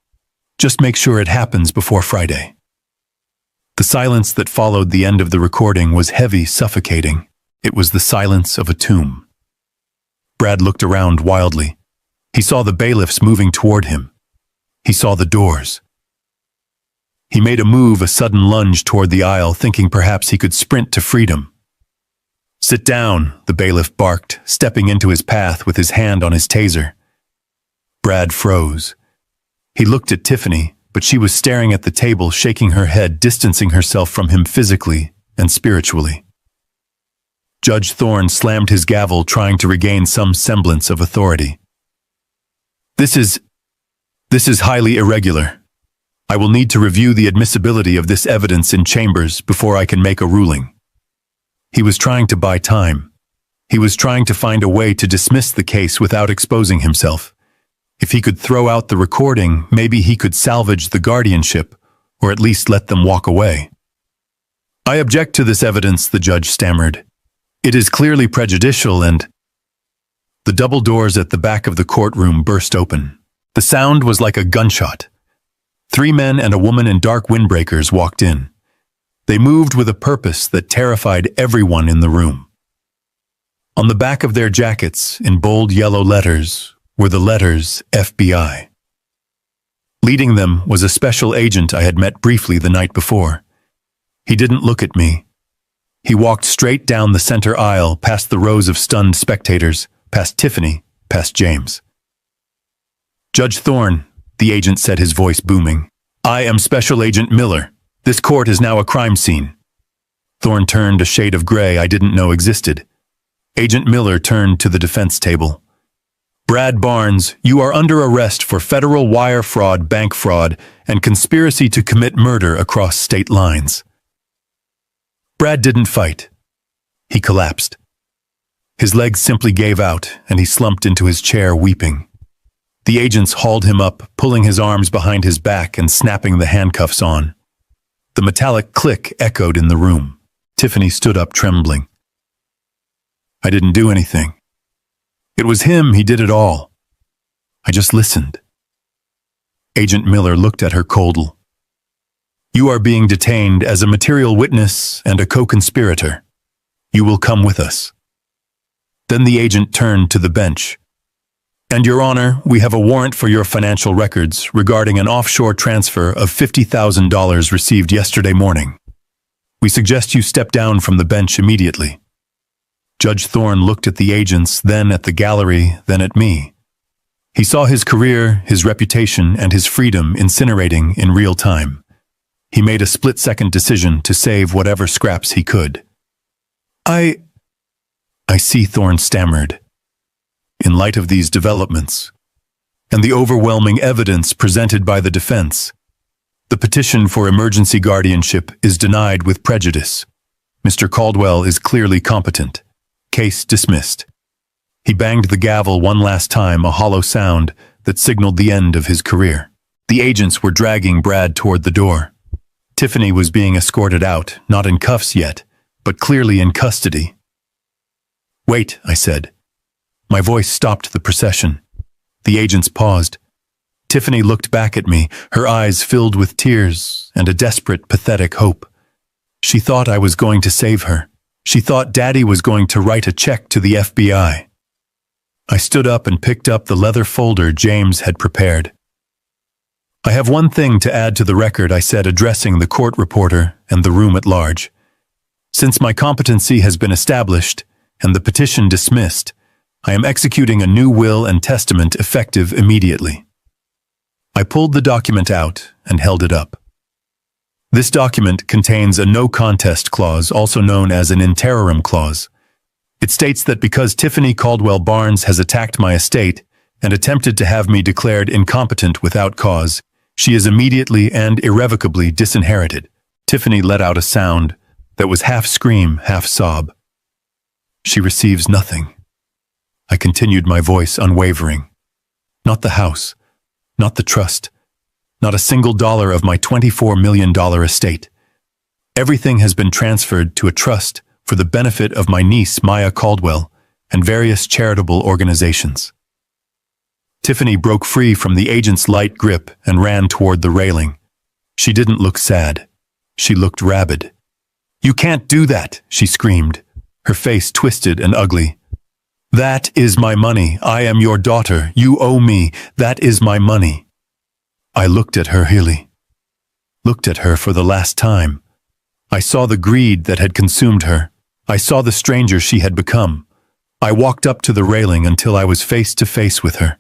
Just make sure it happens before Friday." The silence that followed the end of the recording was heavy, suffocating. It was the silence of a tomb. Brad looked around wildly. He saw the bailiffs moving toward him. He saw the doors. He made a move, a sudden lunge toward the aisle, thinking perhaps he could sprint to freedom. "Sit down," the bailiff barked, stepping into his path with his hand on his taser. Brad froze. He looked at Tiffany, but she was staring at the table, shaking her head, distancing herself from him physically and spiritually. Judge Thorne slammed his gavel, trying to regain some semblance of authority. This is highly irregular. I will need to review the admissibility of this evidence in chambers before I can make a ruling." He was trying to buy time. He was trying to find a way to dismiss the case without exposing himself. If he could throw out the recording, maybe he could salvage the guardianship, or at least let them walk away. "I object to this evidence," the judge stammered. "It is clearly prejudicial and—" The double doors at the back of the courtroom burst open. The sound was like a gunshot. 3 men and a woman in dark windbreakers walked in. They moved with a purpose that terrified everyone in the room. On the back of their jackets, in bold yellow letters, were the letters FBI. Leading them was a special agent I had met briefly the night before. He didn't look at me. He walked straight down the center aisle, past the rows of stunned spectators, past Tiffany, past James. "Judge Thorne," the agent said, his voice booming. "I am Special Agent Miller. This court is now a crime scene." Thorne turned a shade of gray I didn't know existed. Agent Miller turned to the defense table. "Brad Barnes, you are under arrest for federal wire fraud, bank fraud, and conspiracy to commit murder across state lines." Brad didn't fight. He collapsed. His legs simply gave out, and he slumped into his chair, weeping. The agents hauled him up, pulling his arms behind his back and snapping the handcuffs on. The metallic click echoed in the room. Tiffany stood up, trembling. "I didn't do anything. It was him, he did it all. I just listened." Agent Miller looked at her coldly. "You are being detained as a material witness and a co-conspirator. You will come with us." Then the agent turned to the bench. "And Your Honor, we have a warrant for your financial records regarding an offshore transfer of $50,000 received yesterday morning. We suggest you step down from the bench immediately." Judge Thorne looked at the agents, then at the gallery, then at me. He saw his career, his reputation, and his freedom incinerating in real time. He made a split-second decision to save whatever scraps he could. I see," Thorne stammered. "In light of these developments, and the overwhelming evidence presented by the defense, the petition for emergency guardianship is denied with prejudice. Mr. Caldwell is clearly competent. Case dismissed." He banged the gavel one last time, a hollow sound that signaled the end of his career. The agents were dragging Brad toward the door. Tiffany was being escorted out, not in cuffs yet, but clearly in custody. "Wait," I said. My voice stopped the procession. The agents paused. Tiffany looked back at me, her eyes filled with tears and a desperate, pathetic hope. She thought I was going to save her. She thought Daddy was going to write a check to the FBI. I stood up and picked up the leather folder James had prepared. "I have one thing to add to the record," I said, addressing the court reporter and the room at large. "Since my competency has been established and the petition dismissed, I am executing a new will and testament effective immediately." I pulled the document out and held it up. This document contains a no-contest clause, also known as an interim clause. It states that because Tiffany Caldwell Barnes has attacked my estate and attempted to have me declared incompetent without cause, She is immediately and irrevocably disinherited. Tiffany let out a sound that was half scream, half sob. She receives nothing. I continued, my voice unwavering. Not the house, not the trust, not a single dollar of my $24 million estate. Everything has been transferred to a trust for the benefit of my niece, Maya Caldwell, and various charitable organizations. Tiffany broke free from the agent's light grip and ran toward the railing. She didn't look sad. She looked rabid. "You can't do that," she screamed, her face twisted and ugly. "That is my money. I am your daughter. You owe me. That is my money." I looked at her, Hilly. Looked at her for the last time. I saw the greed that had consumed her. I saw the stranger she had become. I walked up to the railing until I was face to face with her.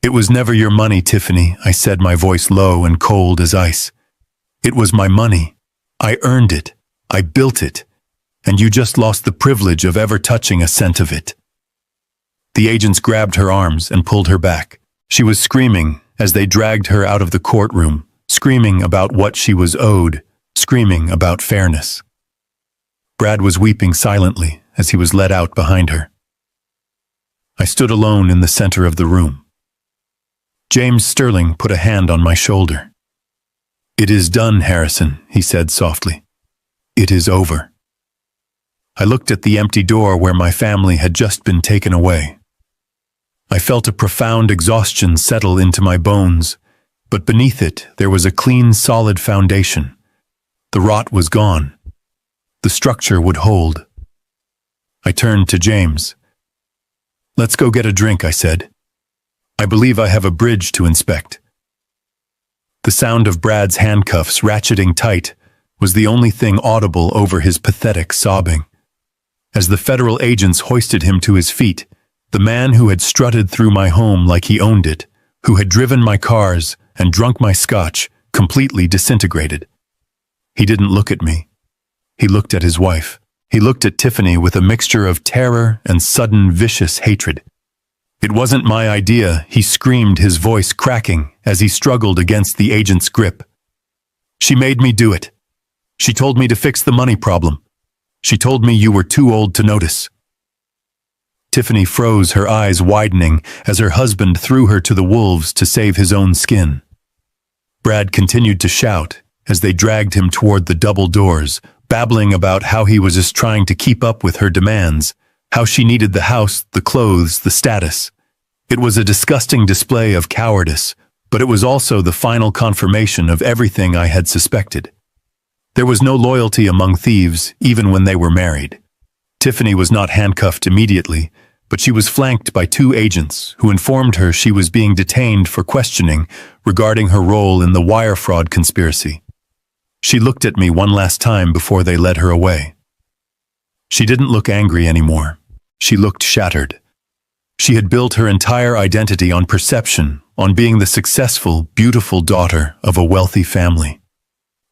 "It was never your money, Tiffany," I said, my voice low and cold as ice. "It was my money. I earned it. I built it. And you just lost the privilege of ever touching a cent of it." The agents grabbed her arms and pulled her back. She was screaming as they dragged her out of the courtroom, screaming about what she was owed, screaming about fairness. Brad was weeping silently as he was led out behind her. I stood alone in the center of the room. James Sterling put a hand on my shoulder. "It is done, Harrison," he said softly. "It is over." I looked at the empty door where my family had just been taken away. I felt a profound exhaustion settle into my bones, but beneath it there was a clean, solid foundation. The rot was gone. The structure would hold. I turned to James. "Let's go get a drink," I said. "I believe I have a bridge to inspect." The sound of Brad's handcuffs ratcheting tight was the only thing audible over his pathetic sobbing. As the federal agents hoisted him to his feet, the man who had strutted through my home like he owned it, who had driven my cars and drunk my scotch, completely disintegrated. He didn't look at me. He looked at his wife. He looked at Tiffany with a mixture of terror and sudden vicious hatred. "It wasn't my idea," he screamed, his voice cracking as he struggled against the agent's grip. "She made me do it. She told me to fix the money problem. She told me you were too old to notice." Tiffany froze, her eyes widening as her husband threw her to the wolves to save his own skin. Brad continued to shout as they dragged him toward the double doors, babbling about how he was just trying to keep up with her demands, how she needed the house, the clothes, the status. It was a disgusting display of cowardice, but it was also the final confirmation of everything I had suspected. There was no loyalty among thieves, even when they were married. Tiffany was not handcuffed immediately, but she was flanked by 2 agents who informed her she was being detained for questioning regarding her role in the wire fraud conspiracy. She looked at me one last time before they led her away. She didn't look angry anymore. She looked shattered. She had built her entire identity on perception, on being the successful, beautiful daughter of a wealthy family.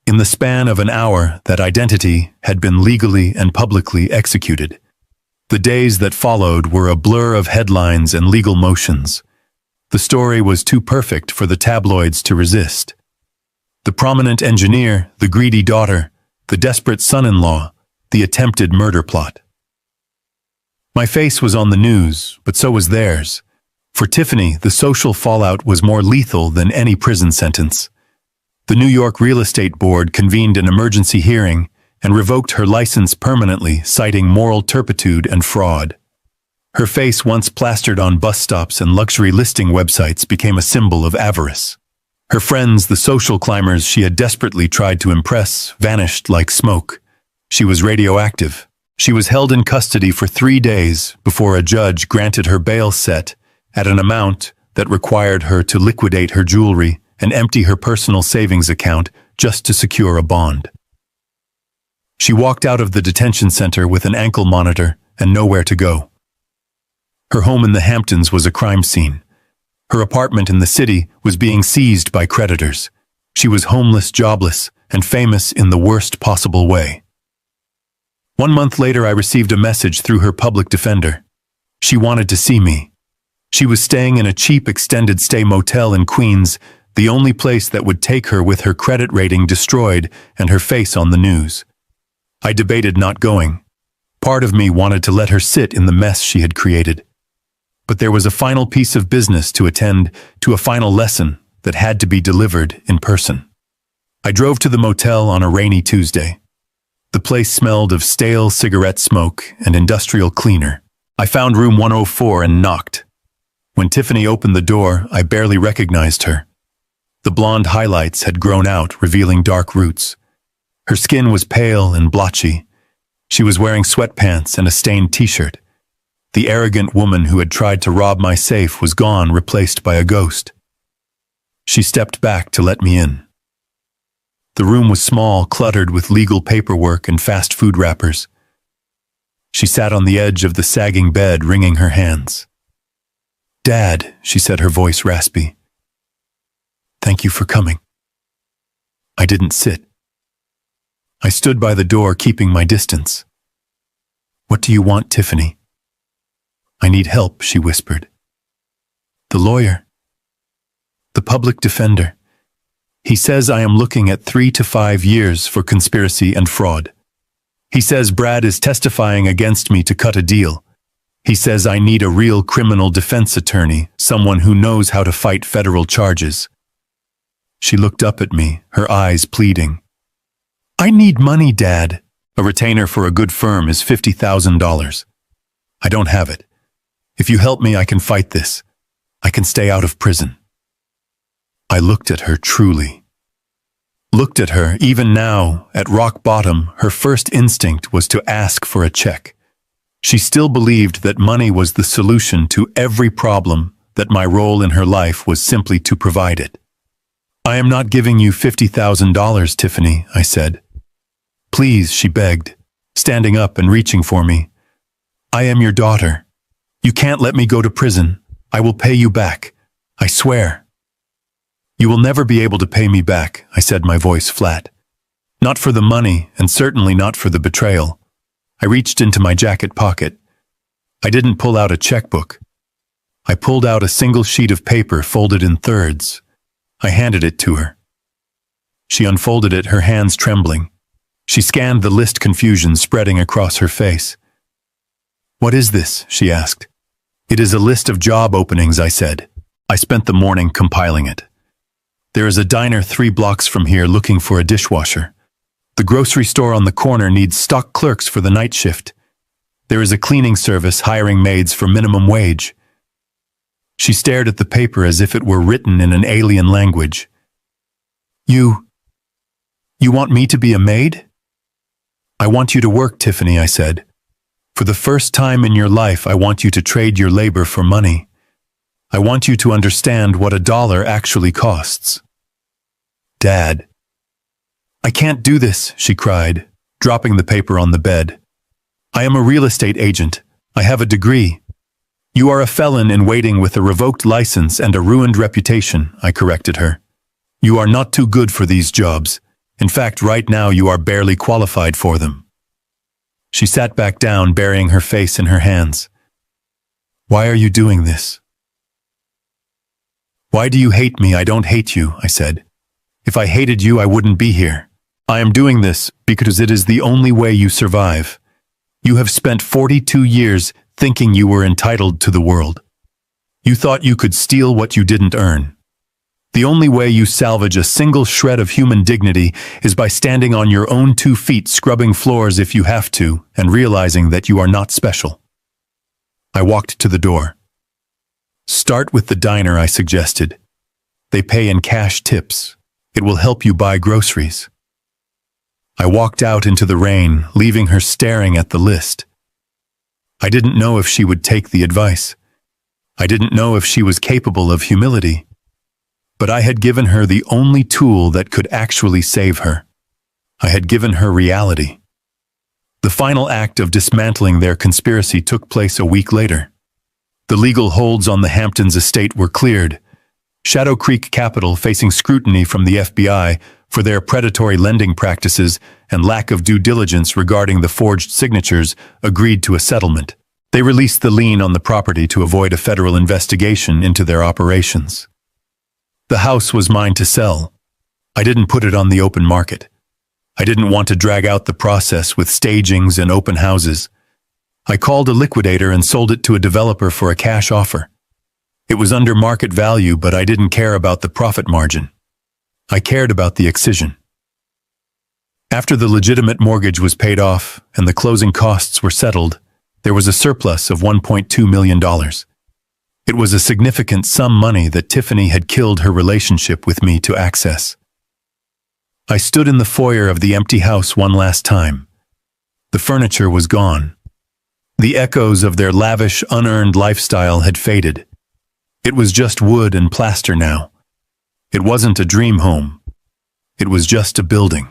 In the span of an hour, that identity had been legally and publicly executed. The days that followed were a blur of headlines and legal motions. The story was too perfect for the tabloids to resist. The prominent engineer, the greedy daughter, the desperate son-in-law, the attempted murder plot. My face was on the news, but so was theirs. For Tiffany, the social fallout was more lethal than any prison sentence. The New York Real Estate Board convened an emergency hearing and revoked her license permanently, citing moral turpitude and fraud. Her face, once plastered on bus stops and luxury listing websites, became a symbol of avarice. Her friends, the social climbers she had desperately tried to impress, vanished like smoke. She was radioactive. She was held in custody for 3 days before a judge granted her bail set at an amount that required her to liquidate her jewelry and empty her personal savings account just to secure a bond. She walked out of the detention center with an ankle monitor and nowhere to go. Her home in the Hamptons was a crime scene. Her apartment in the city was being seized by creditors. She was homeless, jobless, and famous in the worst possible way. 1 month later, I received a message through her public defender. She wanted to see me. She was staying in a cheap extended stay motel in Queens, the only place that would take her with her credit rating destroyed and her face on the news. I debated not going. Part of me wanted to let her sit in the mess she had created. But there was a final piece of business to attend to, a final lesson that had to be delivered in person. I drove to the motel on a rainy Tuesday. The place smelled of stale cigarette smoke and industrial cleaner. I found room 104 and knocked. When Tiffany opened the door, I barely recognized her. The blonde highlights had grown out, revealing dark roots. Her skin was pale and blotchy. She was wearing sweatpants and a stained t-shirt. The arrogant woman who had tried to rob my safe was gone, replaced by a ghost. She stepped back to let me in. The room was small, cluttered with legal paperwork and fast food wrappers. She sat on the edge of the sagging bed, wringing her hands. "Dad," she said, her voice raspy. "Thank you for coming." I didn't sit. I stood by the door, keeping my distance. "What do you want, Tiffany?" "I need help," she whispered. "The lawyer. The public defender. He says I am looking at 3 to 5 years for conspiracy and fraud. He says Brad is testifying against me to cut a deal. He says I need a real criminal defense attorney, someone who knows how to fight federal charges." She looked up at me, her eyes pleading. "I need money, Dad. A retainer for a good firm is $50,000. I don't have it. If you help me, I can fight this. I can stay out of prison." I looked at her truly. Looked at her, even now, at rock bottom, her first instinct was to ask for a check. She still believed that money was the solution to every problem, that my role in her life was simply to provide it. "I am not giving you $50,000, Tiffany," I said. "Please," she begged, standing up and reaching for me. "I am your daughter. You can't let me go to prison. I will pay you back. I swear." "You will never be able to pay me back," I said, my voice flat. "Not for the money, and certainly not for the betrayal." I reached into my jacket pocket. I didn't pull out a checkbook. I pulled out a single sheet of paper folded in thirds. I handed it to her. She unfolded it, her hands trembling. She scanned the list, confusion spreading across her face. "What is this?" she asked. "It is a list of job openings," I said. I spent the morning compiling it. There is a diner 3 blocks from here looking for a dishwasher. The grocery store on the corner needs stock clerks for the night shift. There is a cleaning service hiring maids for minimum wage. She stared at the paper as if it were written in an alien language. You want me to be a maid?" "I want you to work, Tiffany," I said. "For the first time in your life, I want you to trade your labor for money. I want you to understand what a dollar actually costs." "Dad." "I can't do this," she cried, dropping the paper on the bed. "I am a real estate agent. I have a degree." "You are a felon in waiting with a revoked license and a ruined reputation," I corrected her. "You are not too good for these jobs. In fact, right now you are barely qualified for them." She sat back down, burying her face in her hands. "Why are you doing this?" "Why do you hate me?" "I don't hate you," I said. "If I hated you, I wouldn't be here. I am doing this because it is the only way you survive. You have spent 42 years thinking you were entitled to the world. You thought you could steal what you didn't earn. The only way you salvage a single shred of human dignity is by standing on your own 2 feet, scrubbing floors if you have to, and realizing that you are not special." I walked to the door. "Start with the diner," I suggested. "They pay in cash tips. It will help you buy groceries." I walked out into the rain, leaving her staring at the list. I didn't know if she would take the advice. I didn't know if she was capable of humility. But I had given her the only tool that could actually save her. I had given her reality. The final act of dismantling their conspiracy took place a week later. The legal holds on the Hamptons estate were cleared. Shadow Creek Capital, facing scrutiny from the FBI for their predatory lending practices and lack of due diligence regarding the forged signatures, agreed to a settlement. They released the lien on the property to avoid a federal investigation into their operations. The house was mine to sell. I didn't put it on the open market. I didn't want to drag out the process with stagings and open houses. I called a liquidator and sold it to a developer for a cash offer. It was under market value, but I didn't care about the profit margin. I cared about the excision. After the legitimate mortgage was paid off and the closing costs were settled, there was a surplus of $1.2 million. It was a significant sum money that Tiffany had killed her relationship with me to access. I stood in the foyer of the empty house one last time. The furniture was gone. The echoes of their lavish, unearned lifestyle had faded. It was just wood and plaster now. It wasn't a dream home. It was just a building.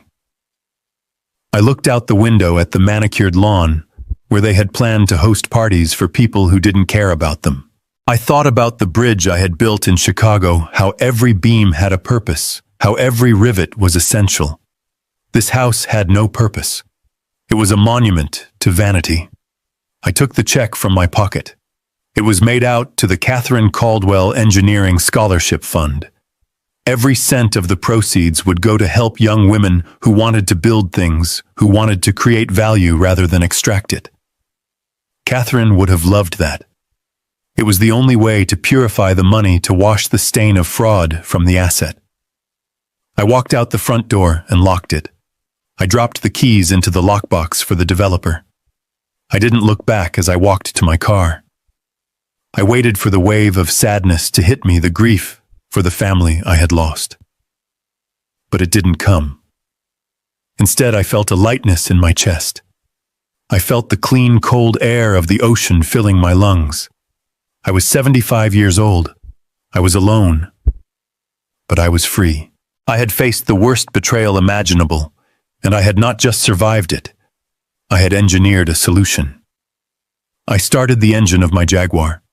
I looked out the window at the manicured lawn, where they had planned to host parties for people who didn't care about them. I thought about the bridge I had built in Chicago, how every beam had a purpose, how every rivet was essential. This house had no purpose. It was a monument to vanity. I took the check from my pocket. It was made out to the Catherine Caldwell Engineering Scholarship Fund. Every cent of the proceeds would go to help young women who wanted to build things, who wanted to create value rather than extract it. Catherine would have loved that. It was the only way to purify the money, to wash the stain of fraud from the asset. I walked out the front door and locked it. I dropped the keys into the lockbox for the developer. I didn't look back as I walked to my car. I waited for the wave of sadness to hit me, the grief for the family I had lost. But it didn't come. Instead, I felt a lightness in my chest. I felt the clean, cold air of the ocean filling my lungs. I was 75 years old. I was alone. But I was free. I had faced the worst betrayal imaginable, and I had not just survived it. I had engineered a solution. I started the engine of my Jaguar.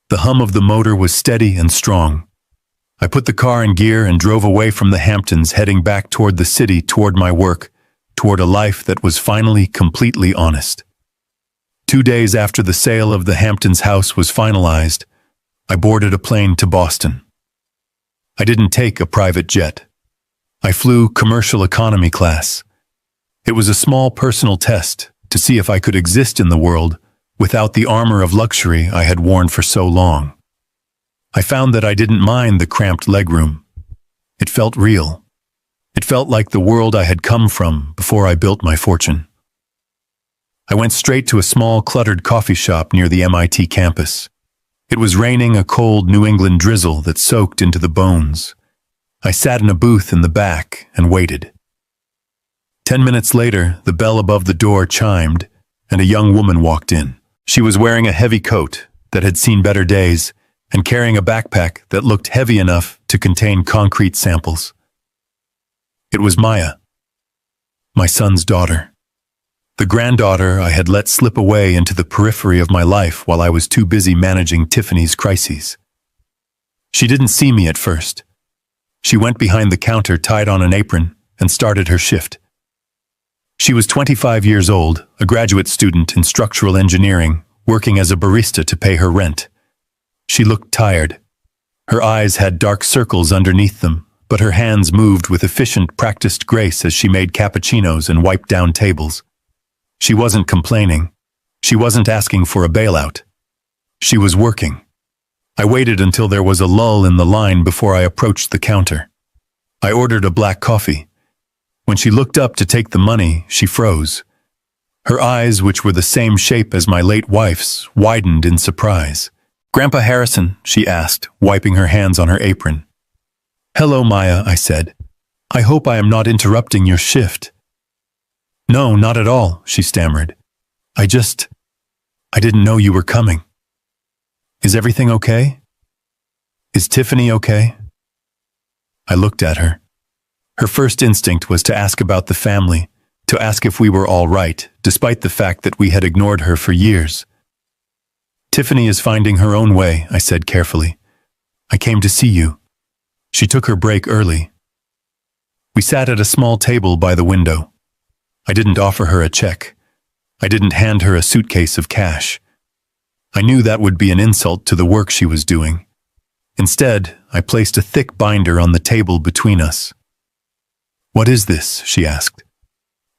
The hum of the motor was steady and strong. I put the car in gear and drove away from the Hamptons, heading back toward the city, toward my work, toward a life that was finally completely honest. 2 days after the sale of the Hamptons house was finalized, I boarded a plane to Boston. I didn't take a private jet. I flew commercial economy class. It was a small personal test to see if I could exist in the world without the armor of luxury I had worn for so long. I found that I didn't mind the cramped legroom. It felt real. It felt like the world I had come from before I built my fortune. I went straight to a small, cluttered coffee shop near the MIT campus. It was raining, a cold New England drizzle that soaked into the bones. I sat in a booth in the back and waited. 10 minutes later, the bell above the door chimed, and a young woman walked in. She was wearing a heavy coat that had seen better days and carrying a backpack that looked heavy enough to contain concrete samples. It was Maya, my son's daughter. The granddaughter I had let slip away into the periphery of my life while I was too busy managing Tiffany's crises. She didn't see me at first. She went behind the counter, tied on an apron, and started her shift. She was 25 years old, a graduate student in structural engineering, working as a barista to pay her rent. She looked tired. Her eyes had dark circles underneath them, but her hands moved with efficient, practiced grace as she made cappuccinos and wiped down tables. She wasn't complaining. She wasn't asking for a bailout. She was working. I waited until there was a lull in the line before I approached the counter. I ordered a black coffee. When she looked up to take the money, she froze. Her eyes, which were the same shape as my late wife's, widened in surprise. "Grandpa Harrison," she asked, wiping her hands on her apron. "Hello, Maya," I said. "I hope I am not interrupting your shift." "No, not at all," she stammered. I didn't know you were coming." "Is everything okay? Is Tiffany okay?" I looked at her. Her first instinct was to ask about the family, to ask if we were all right, despite the fact that we had ignored her for years. "Tiffany is finding her own way," I said carefully. "I came to see you." She took her break early. We sat at a small table by the window. I didn't offer her a check. I didn't hand her a suitcase of cash. I knew that would be an insult to the work she was doing. Instead, I placed a thick binder on the table between us. "What is this?" she asked.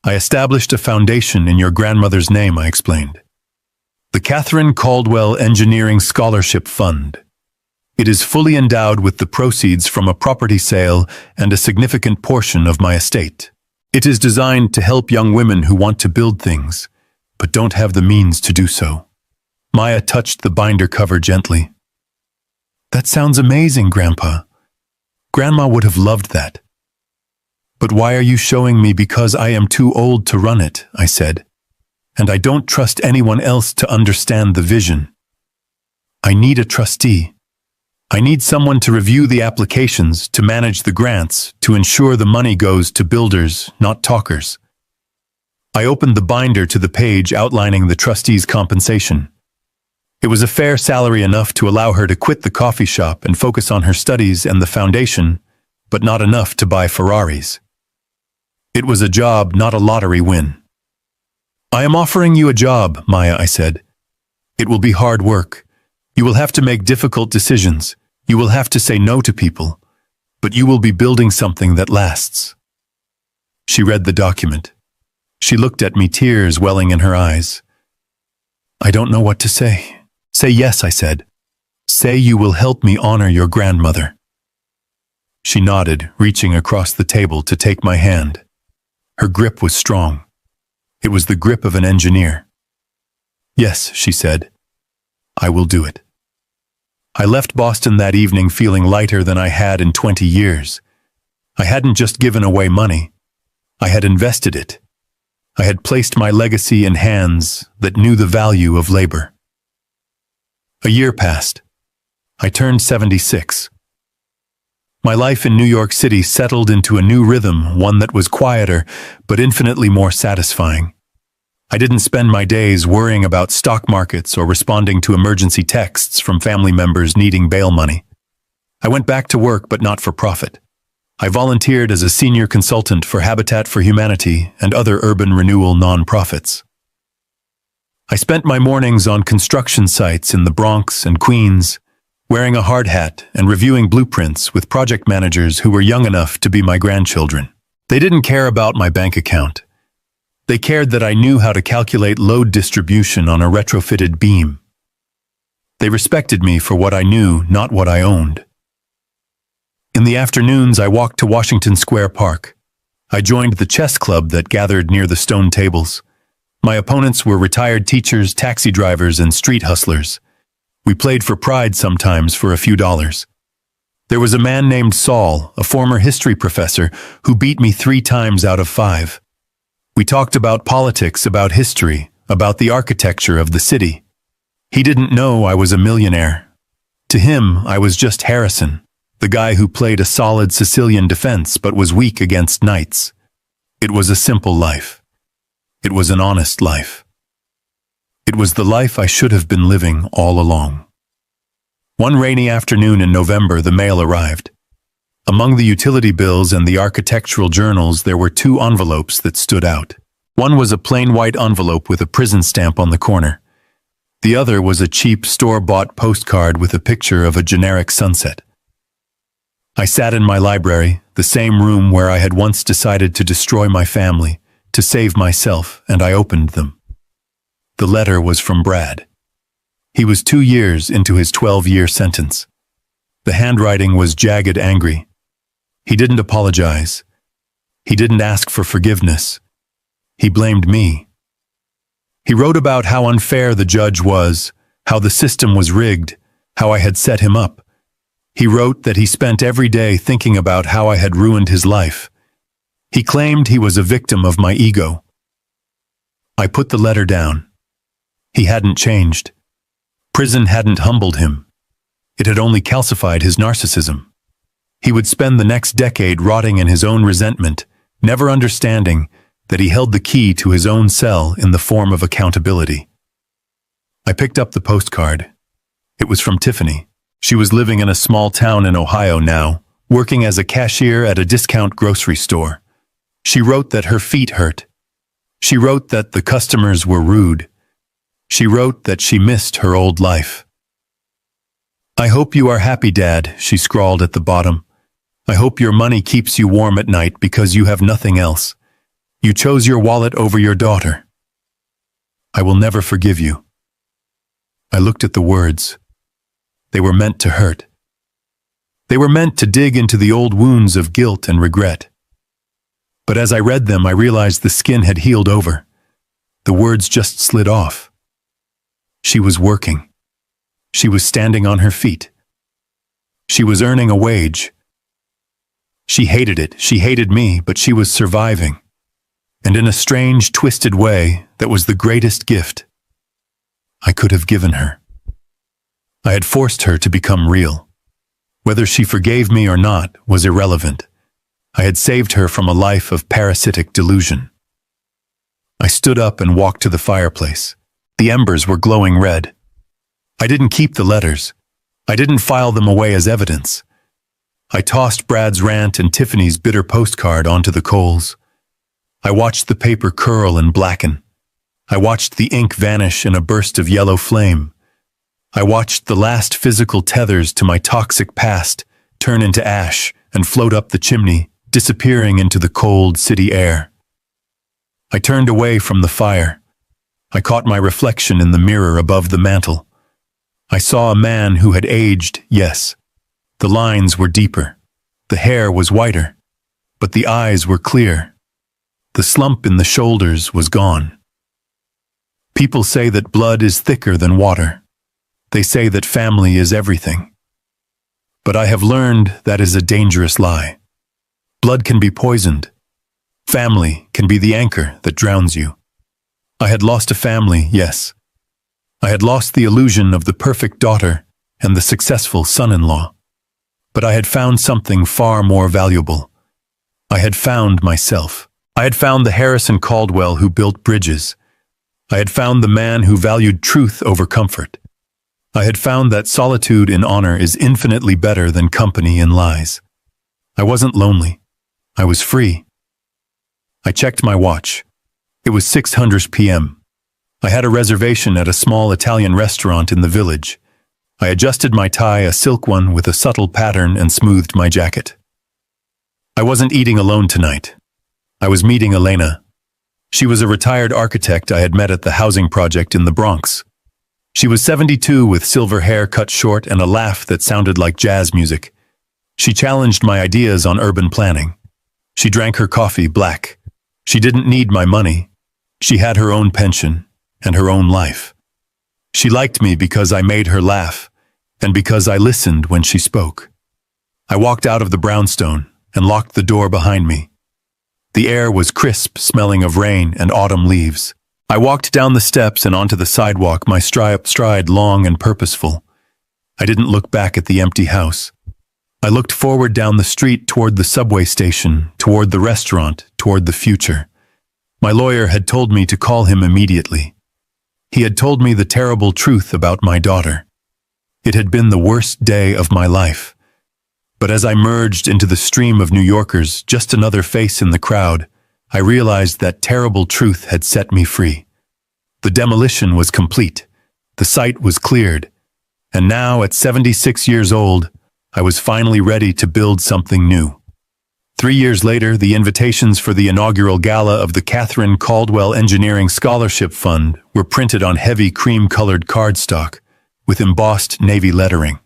"I established a foundation in your grandmother's name," I explained. "The Catherine Caldwell Engineering Scholarship Fund. It is fully endowed with the proceeds from a property sale and a significant portion of my estate. It is designed to help young women who want to build things, but don't have the means to do so." Maya touched the binder cover gently. "That sounds amazing, Grandpa. Grandma would have loved that." "But why are you showing me? Because I am too old to run it," I said. "And I don't trust anyone else to understand the vision. I need a trustee. I need someone to review the applications, to manage the grants, to ensure the money goes to builders, not talkers." I opened the binder to the page outlining the trustee's compensation. It was a fair salary, enough to allow her to quit the coffee shop and focus on her studies and the foundation, but not enough to buy Ferraris. It was a job, not a lottery win. "I am offering you a job, Maya," I said. "It will be hard work. You will have to make difficult decisions. You will have to say no to people, but you will be building something that lasts." She read the document. She looked at me, tears welling in her eyes. "I don't know what to say." "Say yes," I said. "Say you will help me honor your grandmother." She nodded, reaching across the table to take my hand. Her grip was strong. It was the grip of an engineer. "Yes," she said. "I will do it." I left Boston that evening feeling lighter than I had in 20 years. I hadn't just given away money. I had invested it. I had placed my legacy in hands that knew the value of labor. A year passed. I turned 76. My life in New York City settled into a new rhythm, one that was quieter, but infinitely more satisfying. I didn't spend my days worrying about stock markets or responding to emergency texts from family members needing bail money. I went back to work, but not for profit. I volunteered as a senior consultant for Habitat for Humanity and other urban renewal nonprofits. I spent my mornings on construction sites in the Bronx and Queens, wearing a hard hat and reviewing blueprints with project managers who were young enough to be my grandchildren. They didn't care about my bank account. They cared that I knew how to calculate load distribution on a retrofitted beam. They respected me for what I knew, not what I owned. In the afternoons, I walked to Washington Square Park. I joined the chess club that gathered near the stone tables. My opponents were retired teachers, taxi drivers, and street hustlers. We played for pride, sometimes for a few dollars. There was a man named Saul, a former history professor, who beat me 3 times out of 5. We talked about politics, about history, about the architecture of the city. He didn't know I was a millionaire. To him, I was just Harrison, the guy who played a solid Sicilian defense but was weak against knights. It was a simple life. It was an honest life. It was the life I should have been living all along. One rainy afternoon in November, the mail arrived. Among the utility bills and the architectural journals, there were 2 envelopes that stood out. One was a plain white envelope with a prison stamp on the corner. The other was a cheap store-bought postcard with a picture of a generic sunset. I sat in my library, the same room where I had once decided to destroy my family, to save myself, and I opened them. The letter was from Brad. He was 2 years into his 12-year sentence. The handwriting was jagged, angry. He didn't apologize. He didn't ask for forgiveness. He blamed me. He wrote about how unfair the judge was, how the system was rigged, how I had set him up. He wrote that he spent every day thinking about how I had ruined his life. He claimed he was a victim of my ego. I put the letter down. He hadn't changed. Prison hadn't humbled him. It had only calcified his narcissism. He would spend the next decade rotting in his own resentment, never understanding that he held the key to his own cell in the form of accountability. I picked up the postcard. It was from Tiffany. She was living in a small town in Ohio now, working as a cashier at a discount grocery store. She wrote that her feet hurt. She wrote that the customers were rude. She wrote that she missed her old life. "I hope you are happy, Dad," she scrawled at the bottom. "I hope your money keeps you warm at night because you have nothing else. You chose your wallet over your daughter. I will never forgive you." I looked at the words. They were meant to hurt. They were meant to dig into the old wounds of guilt and regret. But as I read them, I realized the skin had healed over. The words just slid off. She was working. She was standing on her feet. She was earning a wage. She hated it. She hated me, but she was surviving. And in a strange, twisted way, that was the greatest gift I could have given her. I had forced her to become real. Whether she forgave me or not was irrelevant. I had saved her from a life of parasitic delusion. I stood up and walked to the fireplace. The embers were glowing red. I didn't keep the letters. I didn't file them away as evidence. I tossed Brad's rant and Tiffany's bitter postcard onto the coals. I watched the paper curl and blacken. I watched the ink vanish in a burst of yellow flame. I watched the last physical tethers to my toxic past turn into ash and float up the chimney, disappearing into the cold city air. I turned away from the fire. I caught my reflection in the mirror above the mantel. I saw a man who had aged, yes. The lines were deeper. The hair was whiter. But the eyes were clear. The slump in the shoulders was gone. People say that blood is thicker than water. They say that family is everything. But I have learned that is a dangerous lie. Blood can be poisoned. Family can be the anchor that drowns you. I had lost a family, yes. I had lost the illusion of the perfect daughter and the successful son-in-law. But I had found something far more valuable. I had found myself. I had found the Harrison Caldwell who built bridges. I had found the man who valued truth over comfort. I had found that solitude in honor is infinitely better than company in lies. I wasn't lonely. I was free. I checked my watch. It was 6:00 p.m. I had a reservation at a small Italian restaurant in the village. I adjusted my tie, a silk one with a subtle pattern, and smoothed my jacket. I wasn't eating alone tonight. I was meeting Elena. She was a retired architect I had met at the housing project in the Bronx. She was 72 with silver hair cut short and a laugh that sounded like jazz music. She challenged my ideas on urban planning. She drank her coffee black. She didn't need my money. She had her own pension and her own life. She liked me because I made her laugh and because I listened when she spoke. I walked out of the brownstone and locked the door behind me. The air was crisp, smelling of rain and autumn leaves. I walked down the steps and onto the sidewalk, my stride long and purposeful. I didn't look back at the empty house. I looked forward down the street toward the subway station, toward the restaurant, toward the future. My lawyer had told me to call him immediately. He had told me the terrible truth about my daughter. It had been the worst day of my life. But as I merged into the stream of New Yorkers, just another face in the crowd, I realized that terrible truth had set me free. The demolition was complete. The site was cleared. And now, at 76 years old, I was finally ready to build something new. 3 years later, the invitations for the inaugural gala of the Catherine Caldwell Engineering Scholarship Fund were printed on heavy cream-colored cardstock with embossed navy lettering.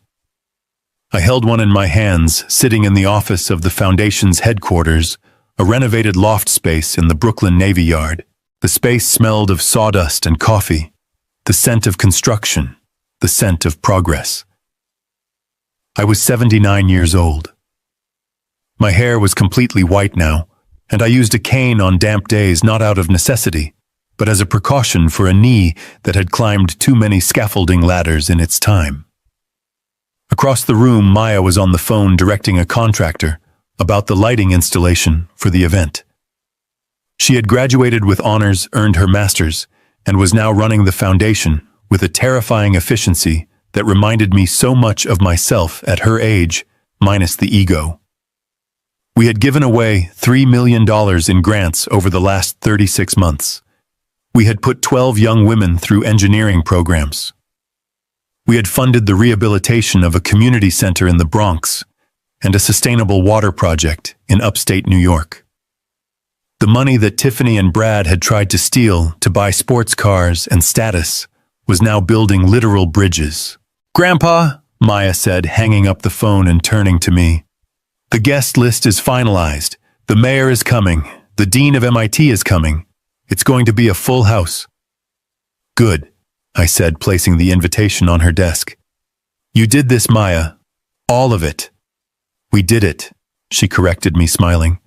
I held one in my hands, sitting in the office of the foundation's headquarters, a renovated loft space in the Brooklyn Navy Yard. The space smelled of sawdust and coffee, the scent of construction, the scent of progress. I was 79 years old. My hair was completely white now, and I used a cane on damp days not out of necessity, but as a precaution for a knee that had climbed too many scaffolding ladders in its time. Across the room, Maya was on the phone directing a contractor about the lighting installation for the event. She had graduated with honors, earned her master's, and was now running the foundation with a terrifying efficiency that reminded me so much of myself at her age, minus the ego. We had given away $3 million in grants over the last 36 months. We had put 12 young women through engineering programs. We had funded the rehabilitation of a community center in the Bronx and a sustainable water project in upstate New York. The money that Tiffany and Brad had tried to steal to buy sports cars and status was now building literal bridges. "Grandpa," Maya said, hanging up the phone and turning to me. "The guest list is finalized. The mayor is coming. The dean of MIT is coming. It's going to be a full house." "Good," I said, placing the invitation on her desk. "You did this, Maya. All of it." "We did it," she corrected me, smiling.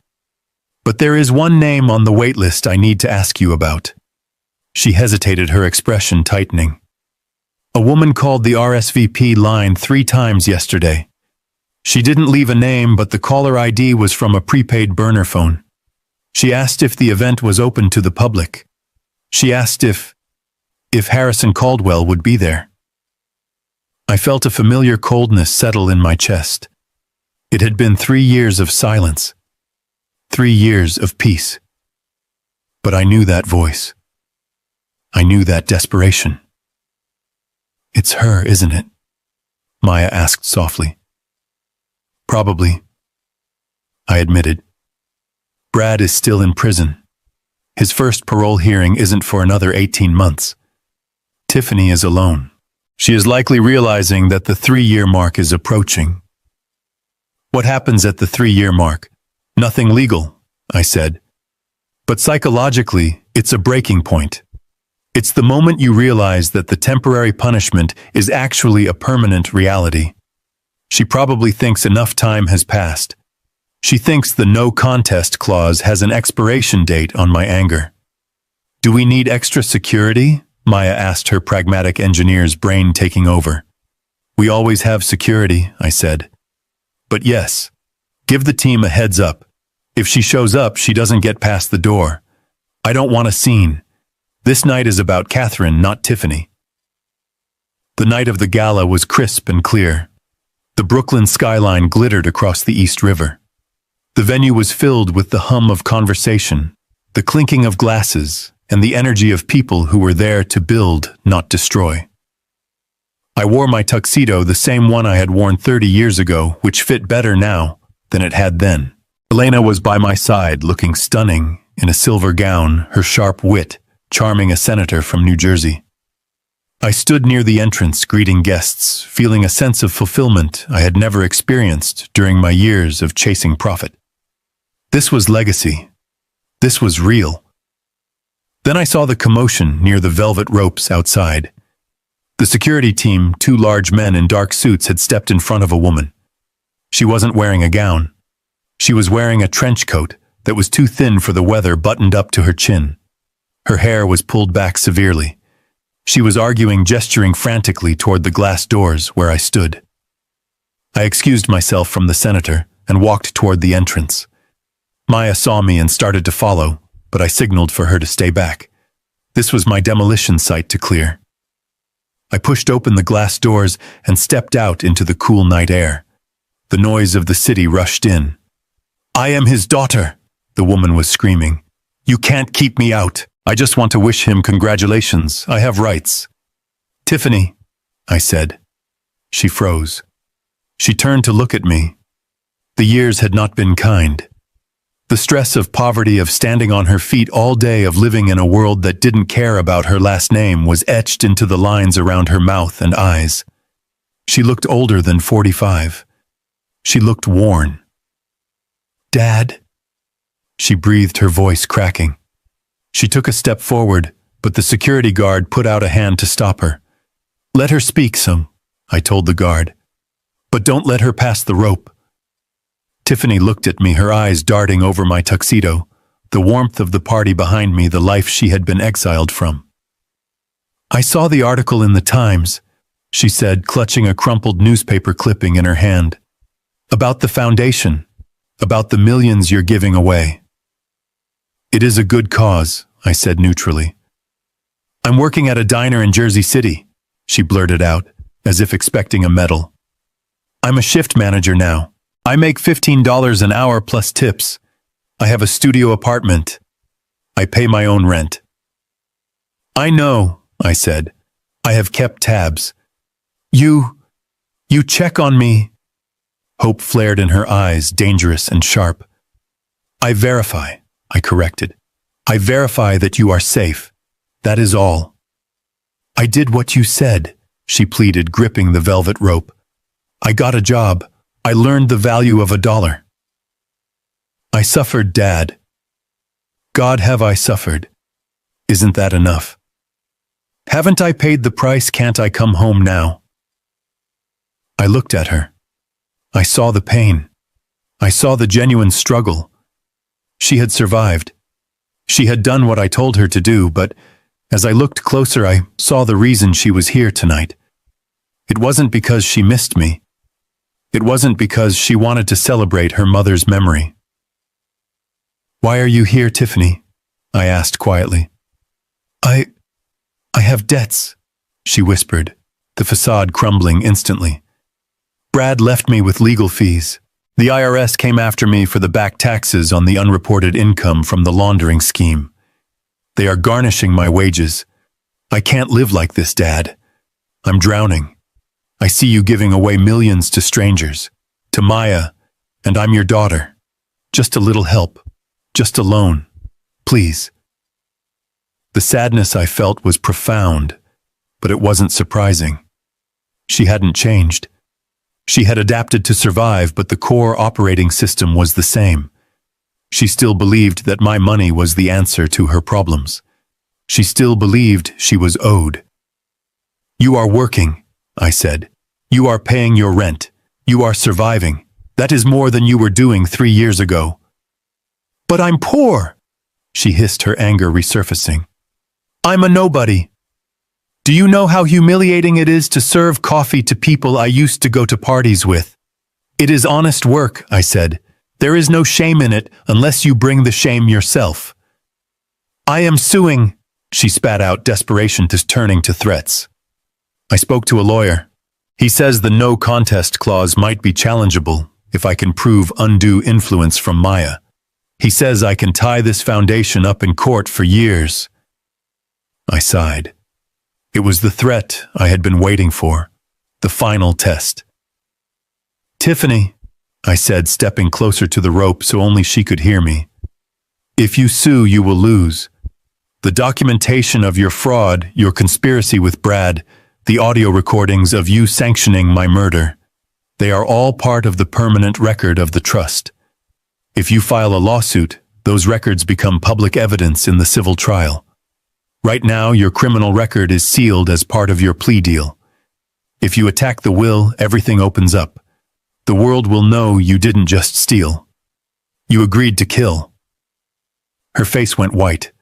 "But there is one name on the wait list I need to ask you about." She hesitated, her expression tightening. "A woman called the RSVP line 3 times yesterday. She didn't leave a name, but the caller ID was from a prepaid burner phone. She asked if the event was open to the public. She asked if Harrison Caldwell would be there." I felt a familiar coldness settle in my chest. It had been 3 years of silence. 3 years of peace. But I knew that voice. I knew that desperation. "It's her, isn't it?" Maya asked softly. "Probably," I admitted. "Brad is still in prison. His first parole hearing isn't for another 18 months. Tiffany is alone. She is likely realizing that the 3-year mark is approaching." "What happens at the 3-year mark?" "Nothing legal," I said. "But psychologically, it's a breaking point. It's the moment you realize that the temporary punishment is actually a permanent reality. She probably thinks enough time has passed. She thinks the no contest clause has an expiration date on my anger." "Do we need extra security?" Maya asked, her pragmatic engineer's brain taking over. "We always have security," I said. "But yes, give the team a heads up. If she shows up, she doesn't get past the door. I don't want a scene. This night is about Catherine, not Tiffany." The night of the gala was crisp and clear. The Brooklyn skyline glittered across the East River. The venue was filled with the hum of conversation, the clinking of glasses, and the energy of people who were there to build, not destroy. I wore my tuxedo, the same one I had worn 30 years ago, which fit better now than it had then. Elena was by my side, looking stunning in a silver gown, her sharp wit charming a senator from New Jersey. I stood near the entrance, greeting guests, feeling a sense of fulfillment I had never experienced during my years of chasing profit. This was legacy. This was real. Then I saw the commotion near the velvet ropes outside. The security team, 2 large men in dark suits, had stepped in front of a woman. She wasn't wearing a gown. She was wearing a trench coat that was too thin for the weather, buttoned up to her chin. Her hair was pulled back severely. She was arguing, gesturing frantically toward the glass doors where I stood. I excused myself from the senator and walked toward the entrance. Maya saw me and started to follow, but I signaled for her to stay back. This was my demolition site to clear. I pushed open the glass doors and stepped out into the cool night air. The noise of the city rushed in. "I am his daughter," the woman was screaming. "You can't keep me out. I just want to wish him congratulations. I have rights." "Tiffany," I said. She froze. She turned to look at me. The years had not been kind. The stress of poverty, of standing on her feet all day, of living in a world that didn't care about her last name, was etched into the lines around her mouth and eyes. She looked older than 45. She looked worn. "Dad?" She breathed, her voice cracking. She took a step forward, but the security guard put out a hand to stop her. "Let her speak some," I told the guard. "But don't let her pass the rope." Tiffany looked at me, her eyes darting over my tuxedo, the warmth of the party behind me, the life she had been exiled from. "I saw the article in the Times," she said, clutching a crumpled newspaper clipping in her hand. "About the foundation, about the millions you're giving away." "It is a good cause," I said neutrally. "I'm working at a diner in Jersey City," she blurted out, as if expecting a medal. "I'm a shift manager now. I make $15 an hour plus tips. I have a studio apartment. I pay my own rent." "I know," I said. "I have kept tabs. You check on me." Hope flared in her eyes, dangerous and sharp. "I verify," I corrected. "I verify that you are safe. That is all." "I did what you said," she pleaded, gripping the velvet rope. "I got a job. I learned the value of $1. I suffered, Dad. God, have I suffered? Isn't that enough? Haven't I paid the price? Can't I come home now?" I looked at her. I saw the pain. I saw the genuine struggle. She had survived. She had done what I told her to do, but as I looked closer, I saw the reason she was here tonight. It wasn't because she missed me. It wasn't because she wanted to celebrate her mother's memory. "Why are you here, Tiffany?" I asked quietly. I have debts," she whispered, the facade crumbling instantly. "Brad left me with legal fees. The IRS came after me for the back taxes on the unreported income from the laundering scheme. They are garnishing my wages. I can't live like this, Dad. I'm drowning. I see you giving away millions to strangers, to Maya, and I'm your daughter. Just a little help, just a loan, please." The sadness I felt was profound, but it wasn't surprising. She hadn't changed. She had adapted to survive, but the core operating system was the same. She still believed that my money was the answer to her problems. She still believed she was owed. "You are working," I said. "You are paying your rent. You are surviving. That is more than you were doing 3 years ago." "But I'm poor," she hissed, her anger resurfacing. "I'm a nobody. Do you know how humiliating it is to serve coffee to people I used to go to parties with?" "It is honest work," I said. "There is no shame in it unless you bring the shame yourself." "I am suing," she spat out, desperation turning to threats. I spoke to a lawyer. He says the no contest clause might be challengeable if I can prove undue influence from Maya. He says I can tie this foundation up in court for years. I sighed. It was the threat I had been waiting for, the final test. "Tiffany," I said, stepping closer to the rope so only she could hear me. "If you sue, you will lose. The documentation of your fraud, your conspiracy with Brad, the audio recordings of you sanctioning my murder, they are all part of the permanent record of the trust. If you file a lawsuit, those records become public evidence in the civil trial. Right now, your criminal record is sealed as part of your plea deal. If you attack the will, everything opens up. The world will know you didn't just steal. You agreed to kill." Her face went white.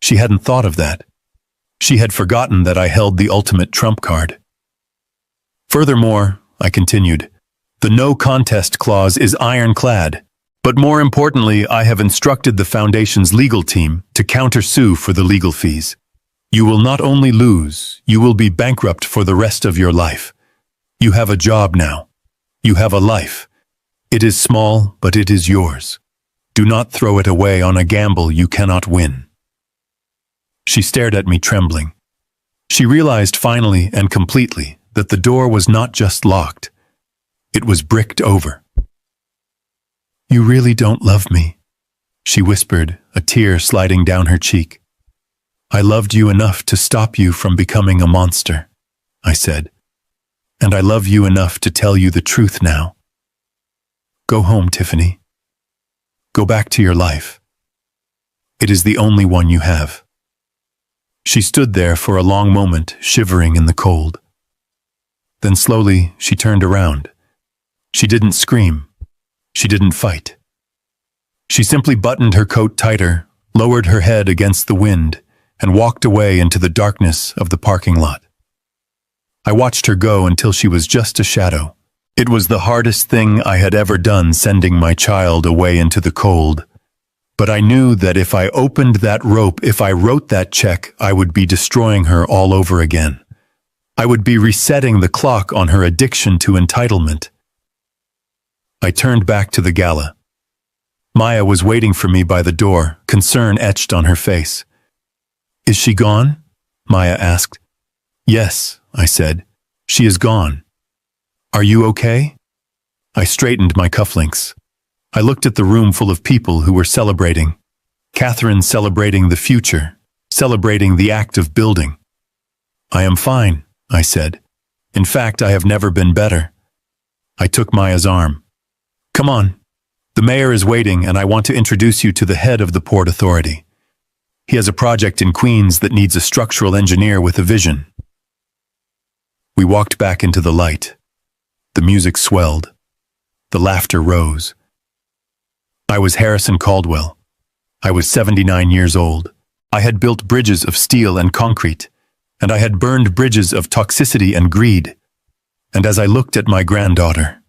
She hadn't thought of that. She had forgotten that I held the ultimate trump card. "Furthermore," I continued, "the no contest clause is ironclad. But more importantly, I have instructed the Foundation's legal team to countersue for the legal fees. You will not only lose, you will be bankrupt for the rest of your life. You have a job now. You have a life. It is small, but it is yours. Do not throw it away on a gamble you cannot win." She stared at me, trembling. She realized finally and completely that the door was not just locked. It was bricked over. "You really don't love me," she whispered, a tear sliding down her cheek. "I loved you enough to stop you from becoming a monster," I said. "And I love you enough to tell you the truth now. Go home, Tiffany. Go back to your life. It is the only one you have." She stood there for a long moment, shivering in the cold. Then slowly she turned around. She didn't scream. She didn't fight. She simply buttoned her coat tighter, lowered her head against the wind, and walked away into the darkness of the parking lot. I watched her go until she was just a shadow. It was the hardest thing I had ever done, sending my child away into the cold. But I knew that if I opened that rope, if I wrote that check, I would be destroying her all over again. I would be resetting the clock on her addiction to entitlement. I turned back to the gala. Maya was waiting for me by the door, concern etched on her face. "Is she gone?" Maya asked. "Yes," I said. She is gone. Are you okay? I straightened my cufflinks. I looked at the room full of people who were celebrating. Catherine celebrating the future, celebrating the act of building. I am fine, I said. In fact, I have never been better. I took Maya's arm. Come on. The mayor is waiting, and I want to introduce you to the head of the Port Authority. He has a project in Queens that needs a structural engineer with a vision. We walked back into the light. The music swelled. The laughter rose. I was Harrison Caldwell. I was 79 years old. I had built bridges of steel and concrete, and I had burned bridges of toxicity and greed. And as I looked at my granddaughter,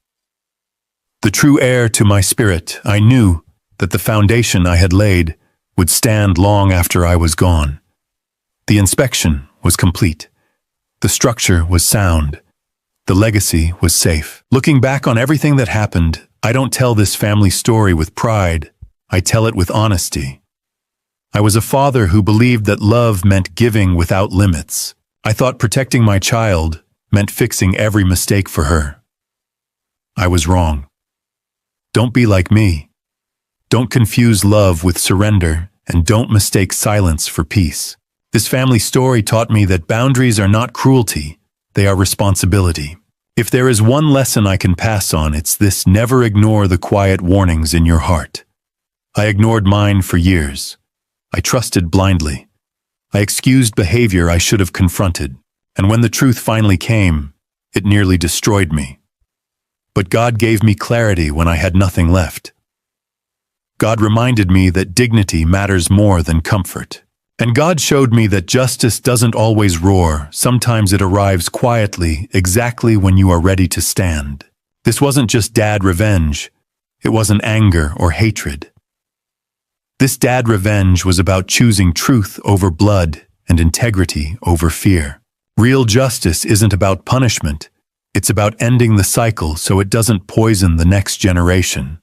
the true heir to my spirit, I knew that the foundation I had laid would stand long after I was gone. The inspection was complete. The structure was sound. The legacy was safe. Looking back on everything that happened, I don't tell this family story with pride. I tell it with honesty. I was a father who believed that love meant giving without limits. I thought protecting my child meant fixing every mistake for her. I was wrong. Don't be like me. Don't confuse love with surrender, and don't mistake silence for peace. This family story taught me that boundaries are not cruelty, they are responsibility. If there is one lesson I can pass on, it's this: never ignore the quiet warnings in your heart. I ignored mine for years. I trusted blindly. I excused behavior I should have confronted, and when the truth finally came, it nearly destroyed me. But God gave me clarity when I had nothing left. God reminded me that dignity matters more than comfort. And God showed me that justice doesn't always roar. Sometimes it arrives quietly, exactly when you are ready to stand. This wasn't just dad revenge. It wasn't anger or hatred. This dad revenge was about choosing truth over blood and integrity over fear. Real justice isn't about punishment. It's about ending the cycle so it doesn't poison the next generation.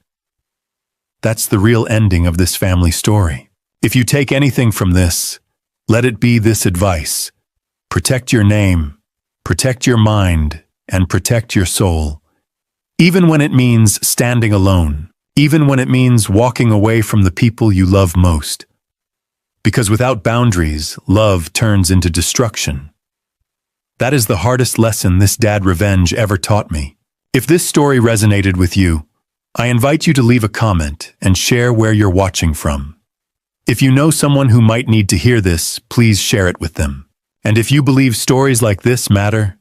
That's the real ending of this family story. If you take anything from this, let it be this advice: protect your name, protect your mind, and protect your soul. Even when it means standing alone, even when it means walking away from the people you love most. Because without boundaries, love turns into destruction. That is the hardest lesson this dad revenge ever taught me. If this story resonated with you, I invite you to leave a comment and share where you're watching from. If you know someone who might need to hear this, please share it with them. And if you believe stories like this matter,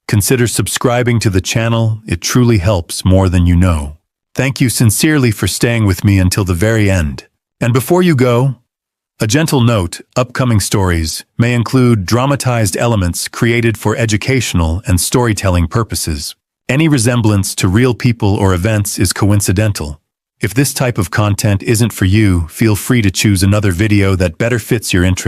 consider subscribing to the channel. It truly helps more than you know. Thank you sincerely for staying with me until the very end. And before you go, a gentle note: upcoming stories may include dramatized elements created for educational and storytelling purposes. Any resemblance to real people or events is coincidental. If this type of content isn't for you, feel free to choose another video that better fits your interest.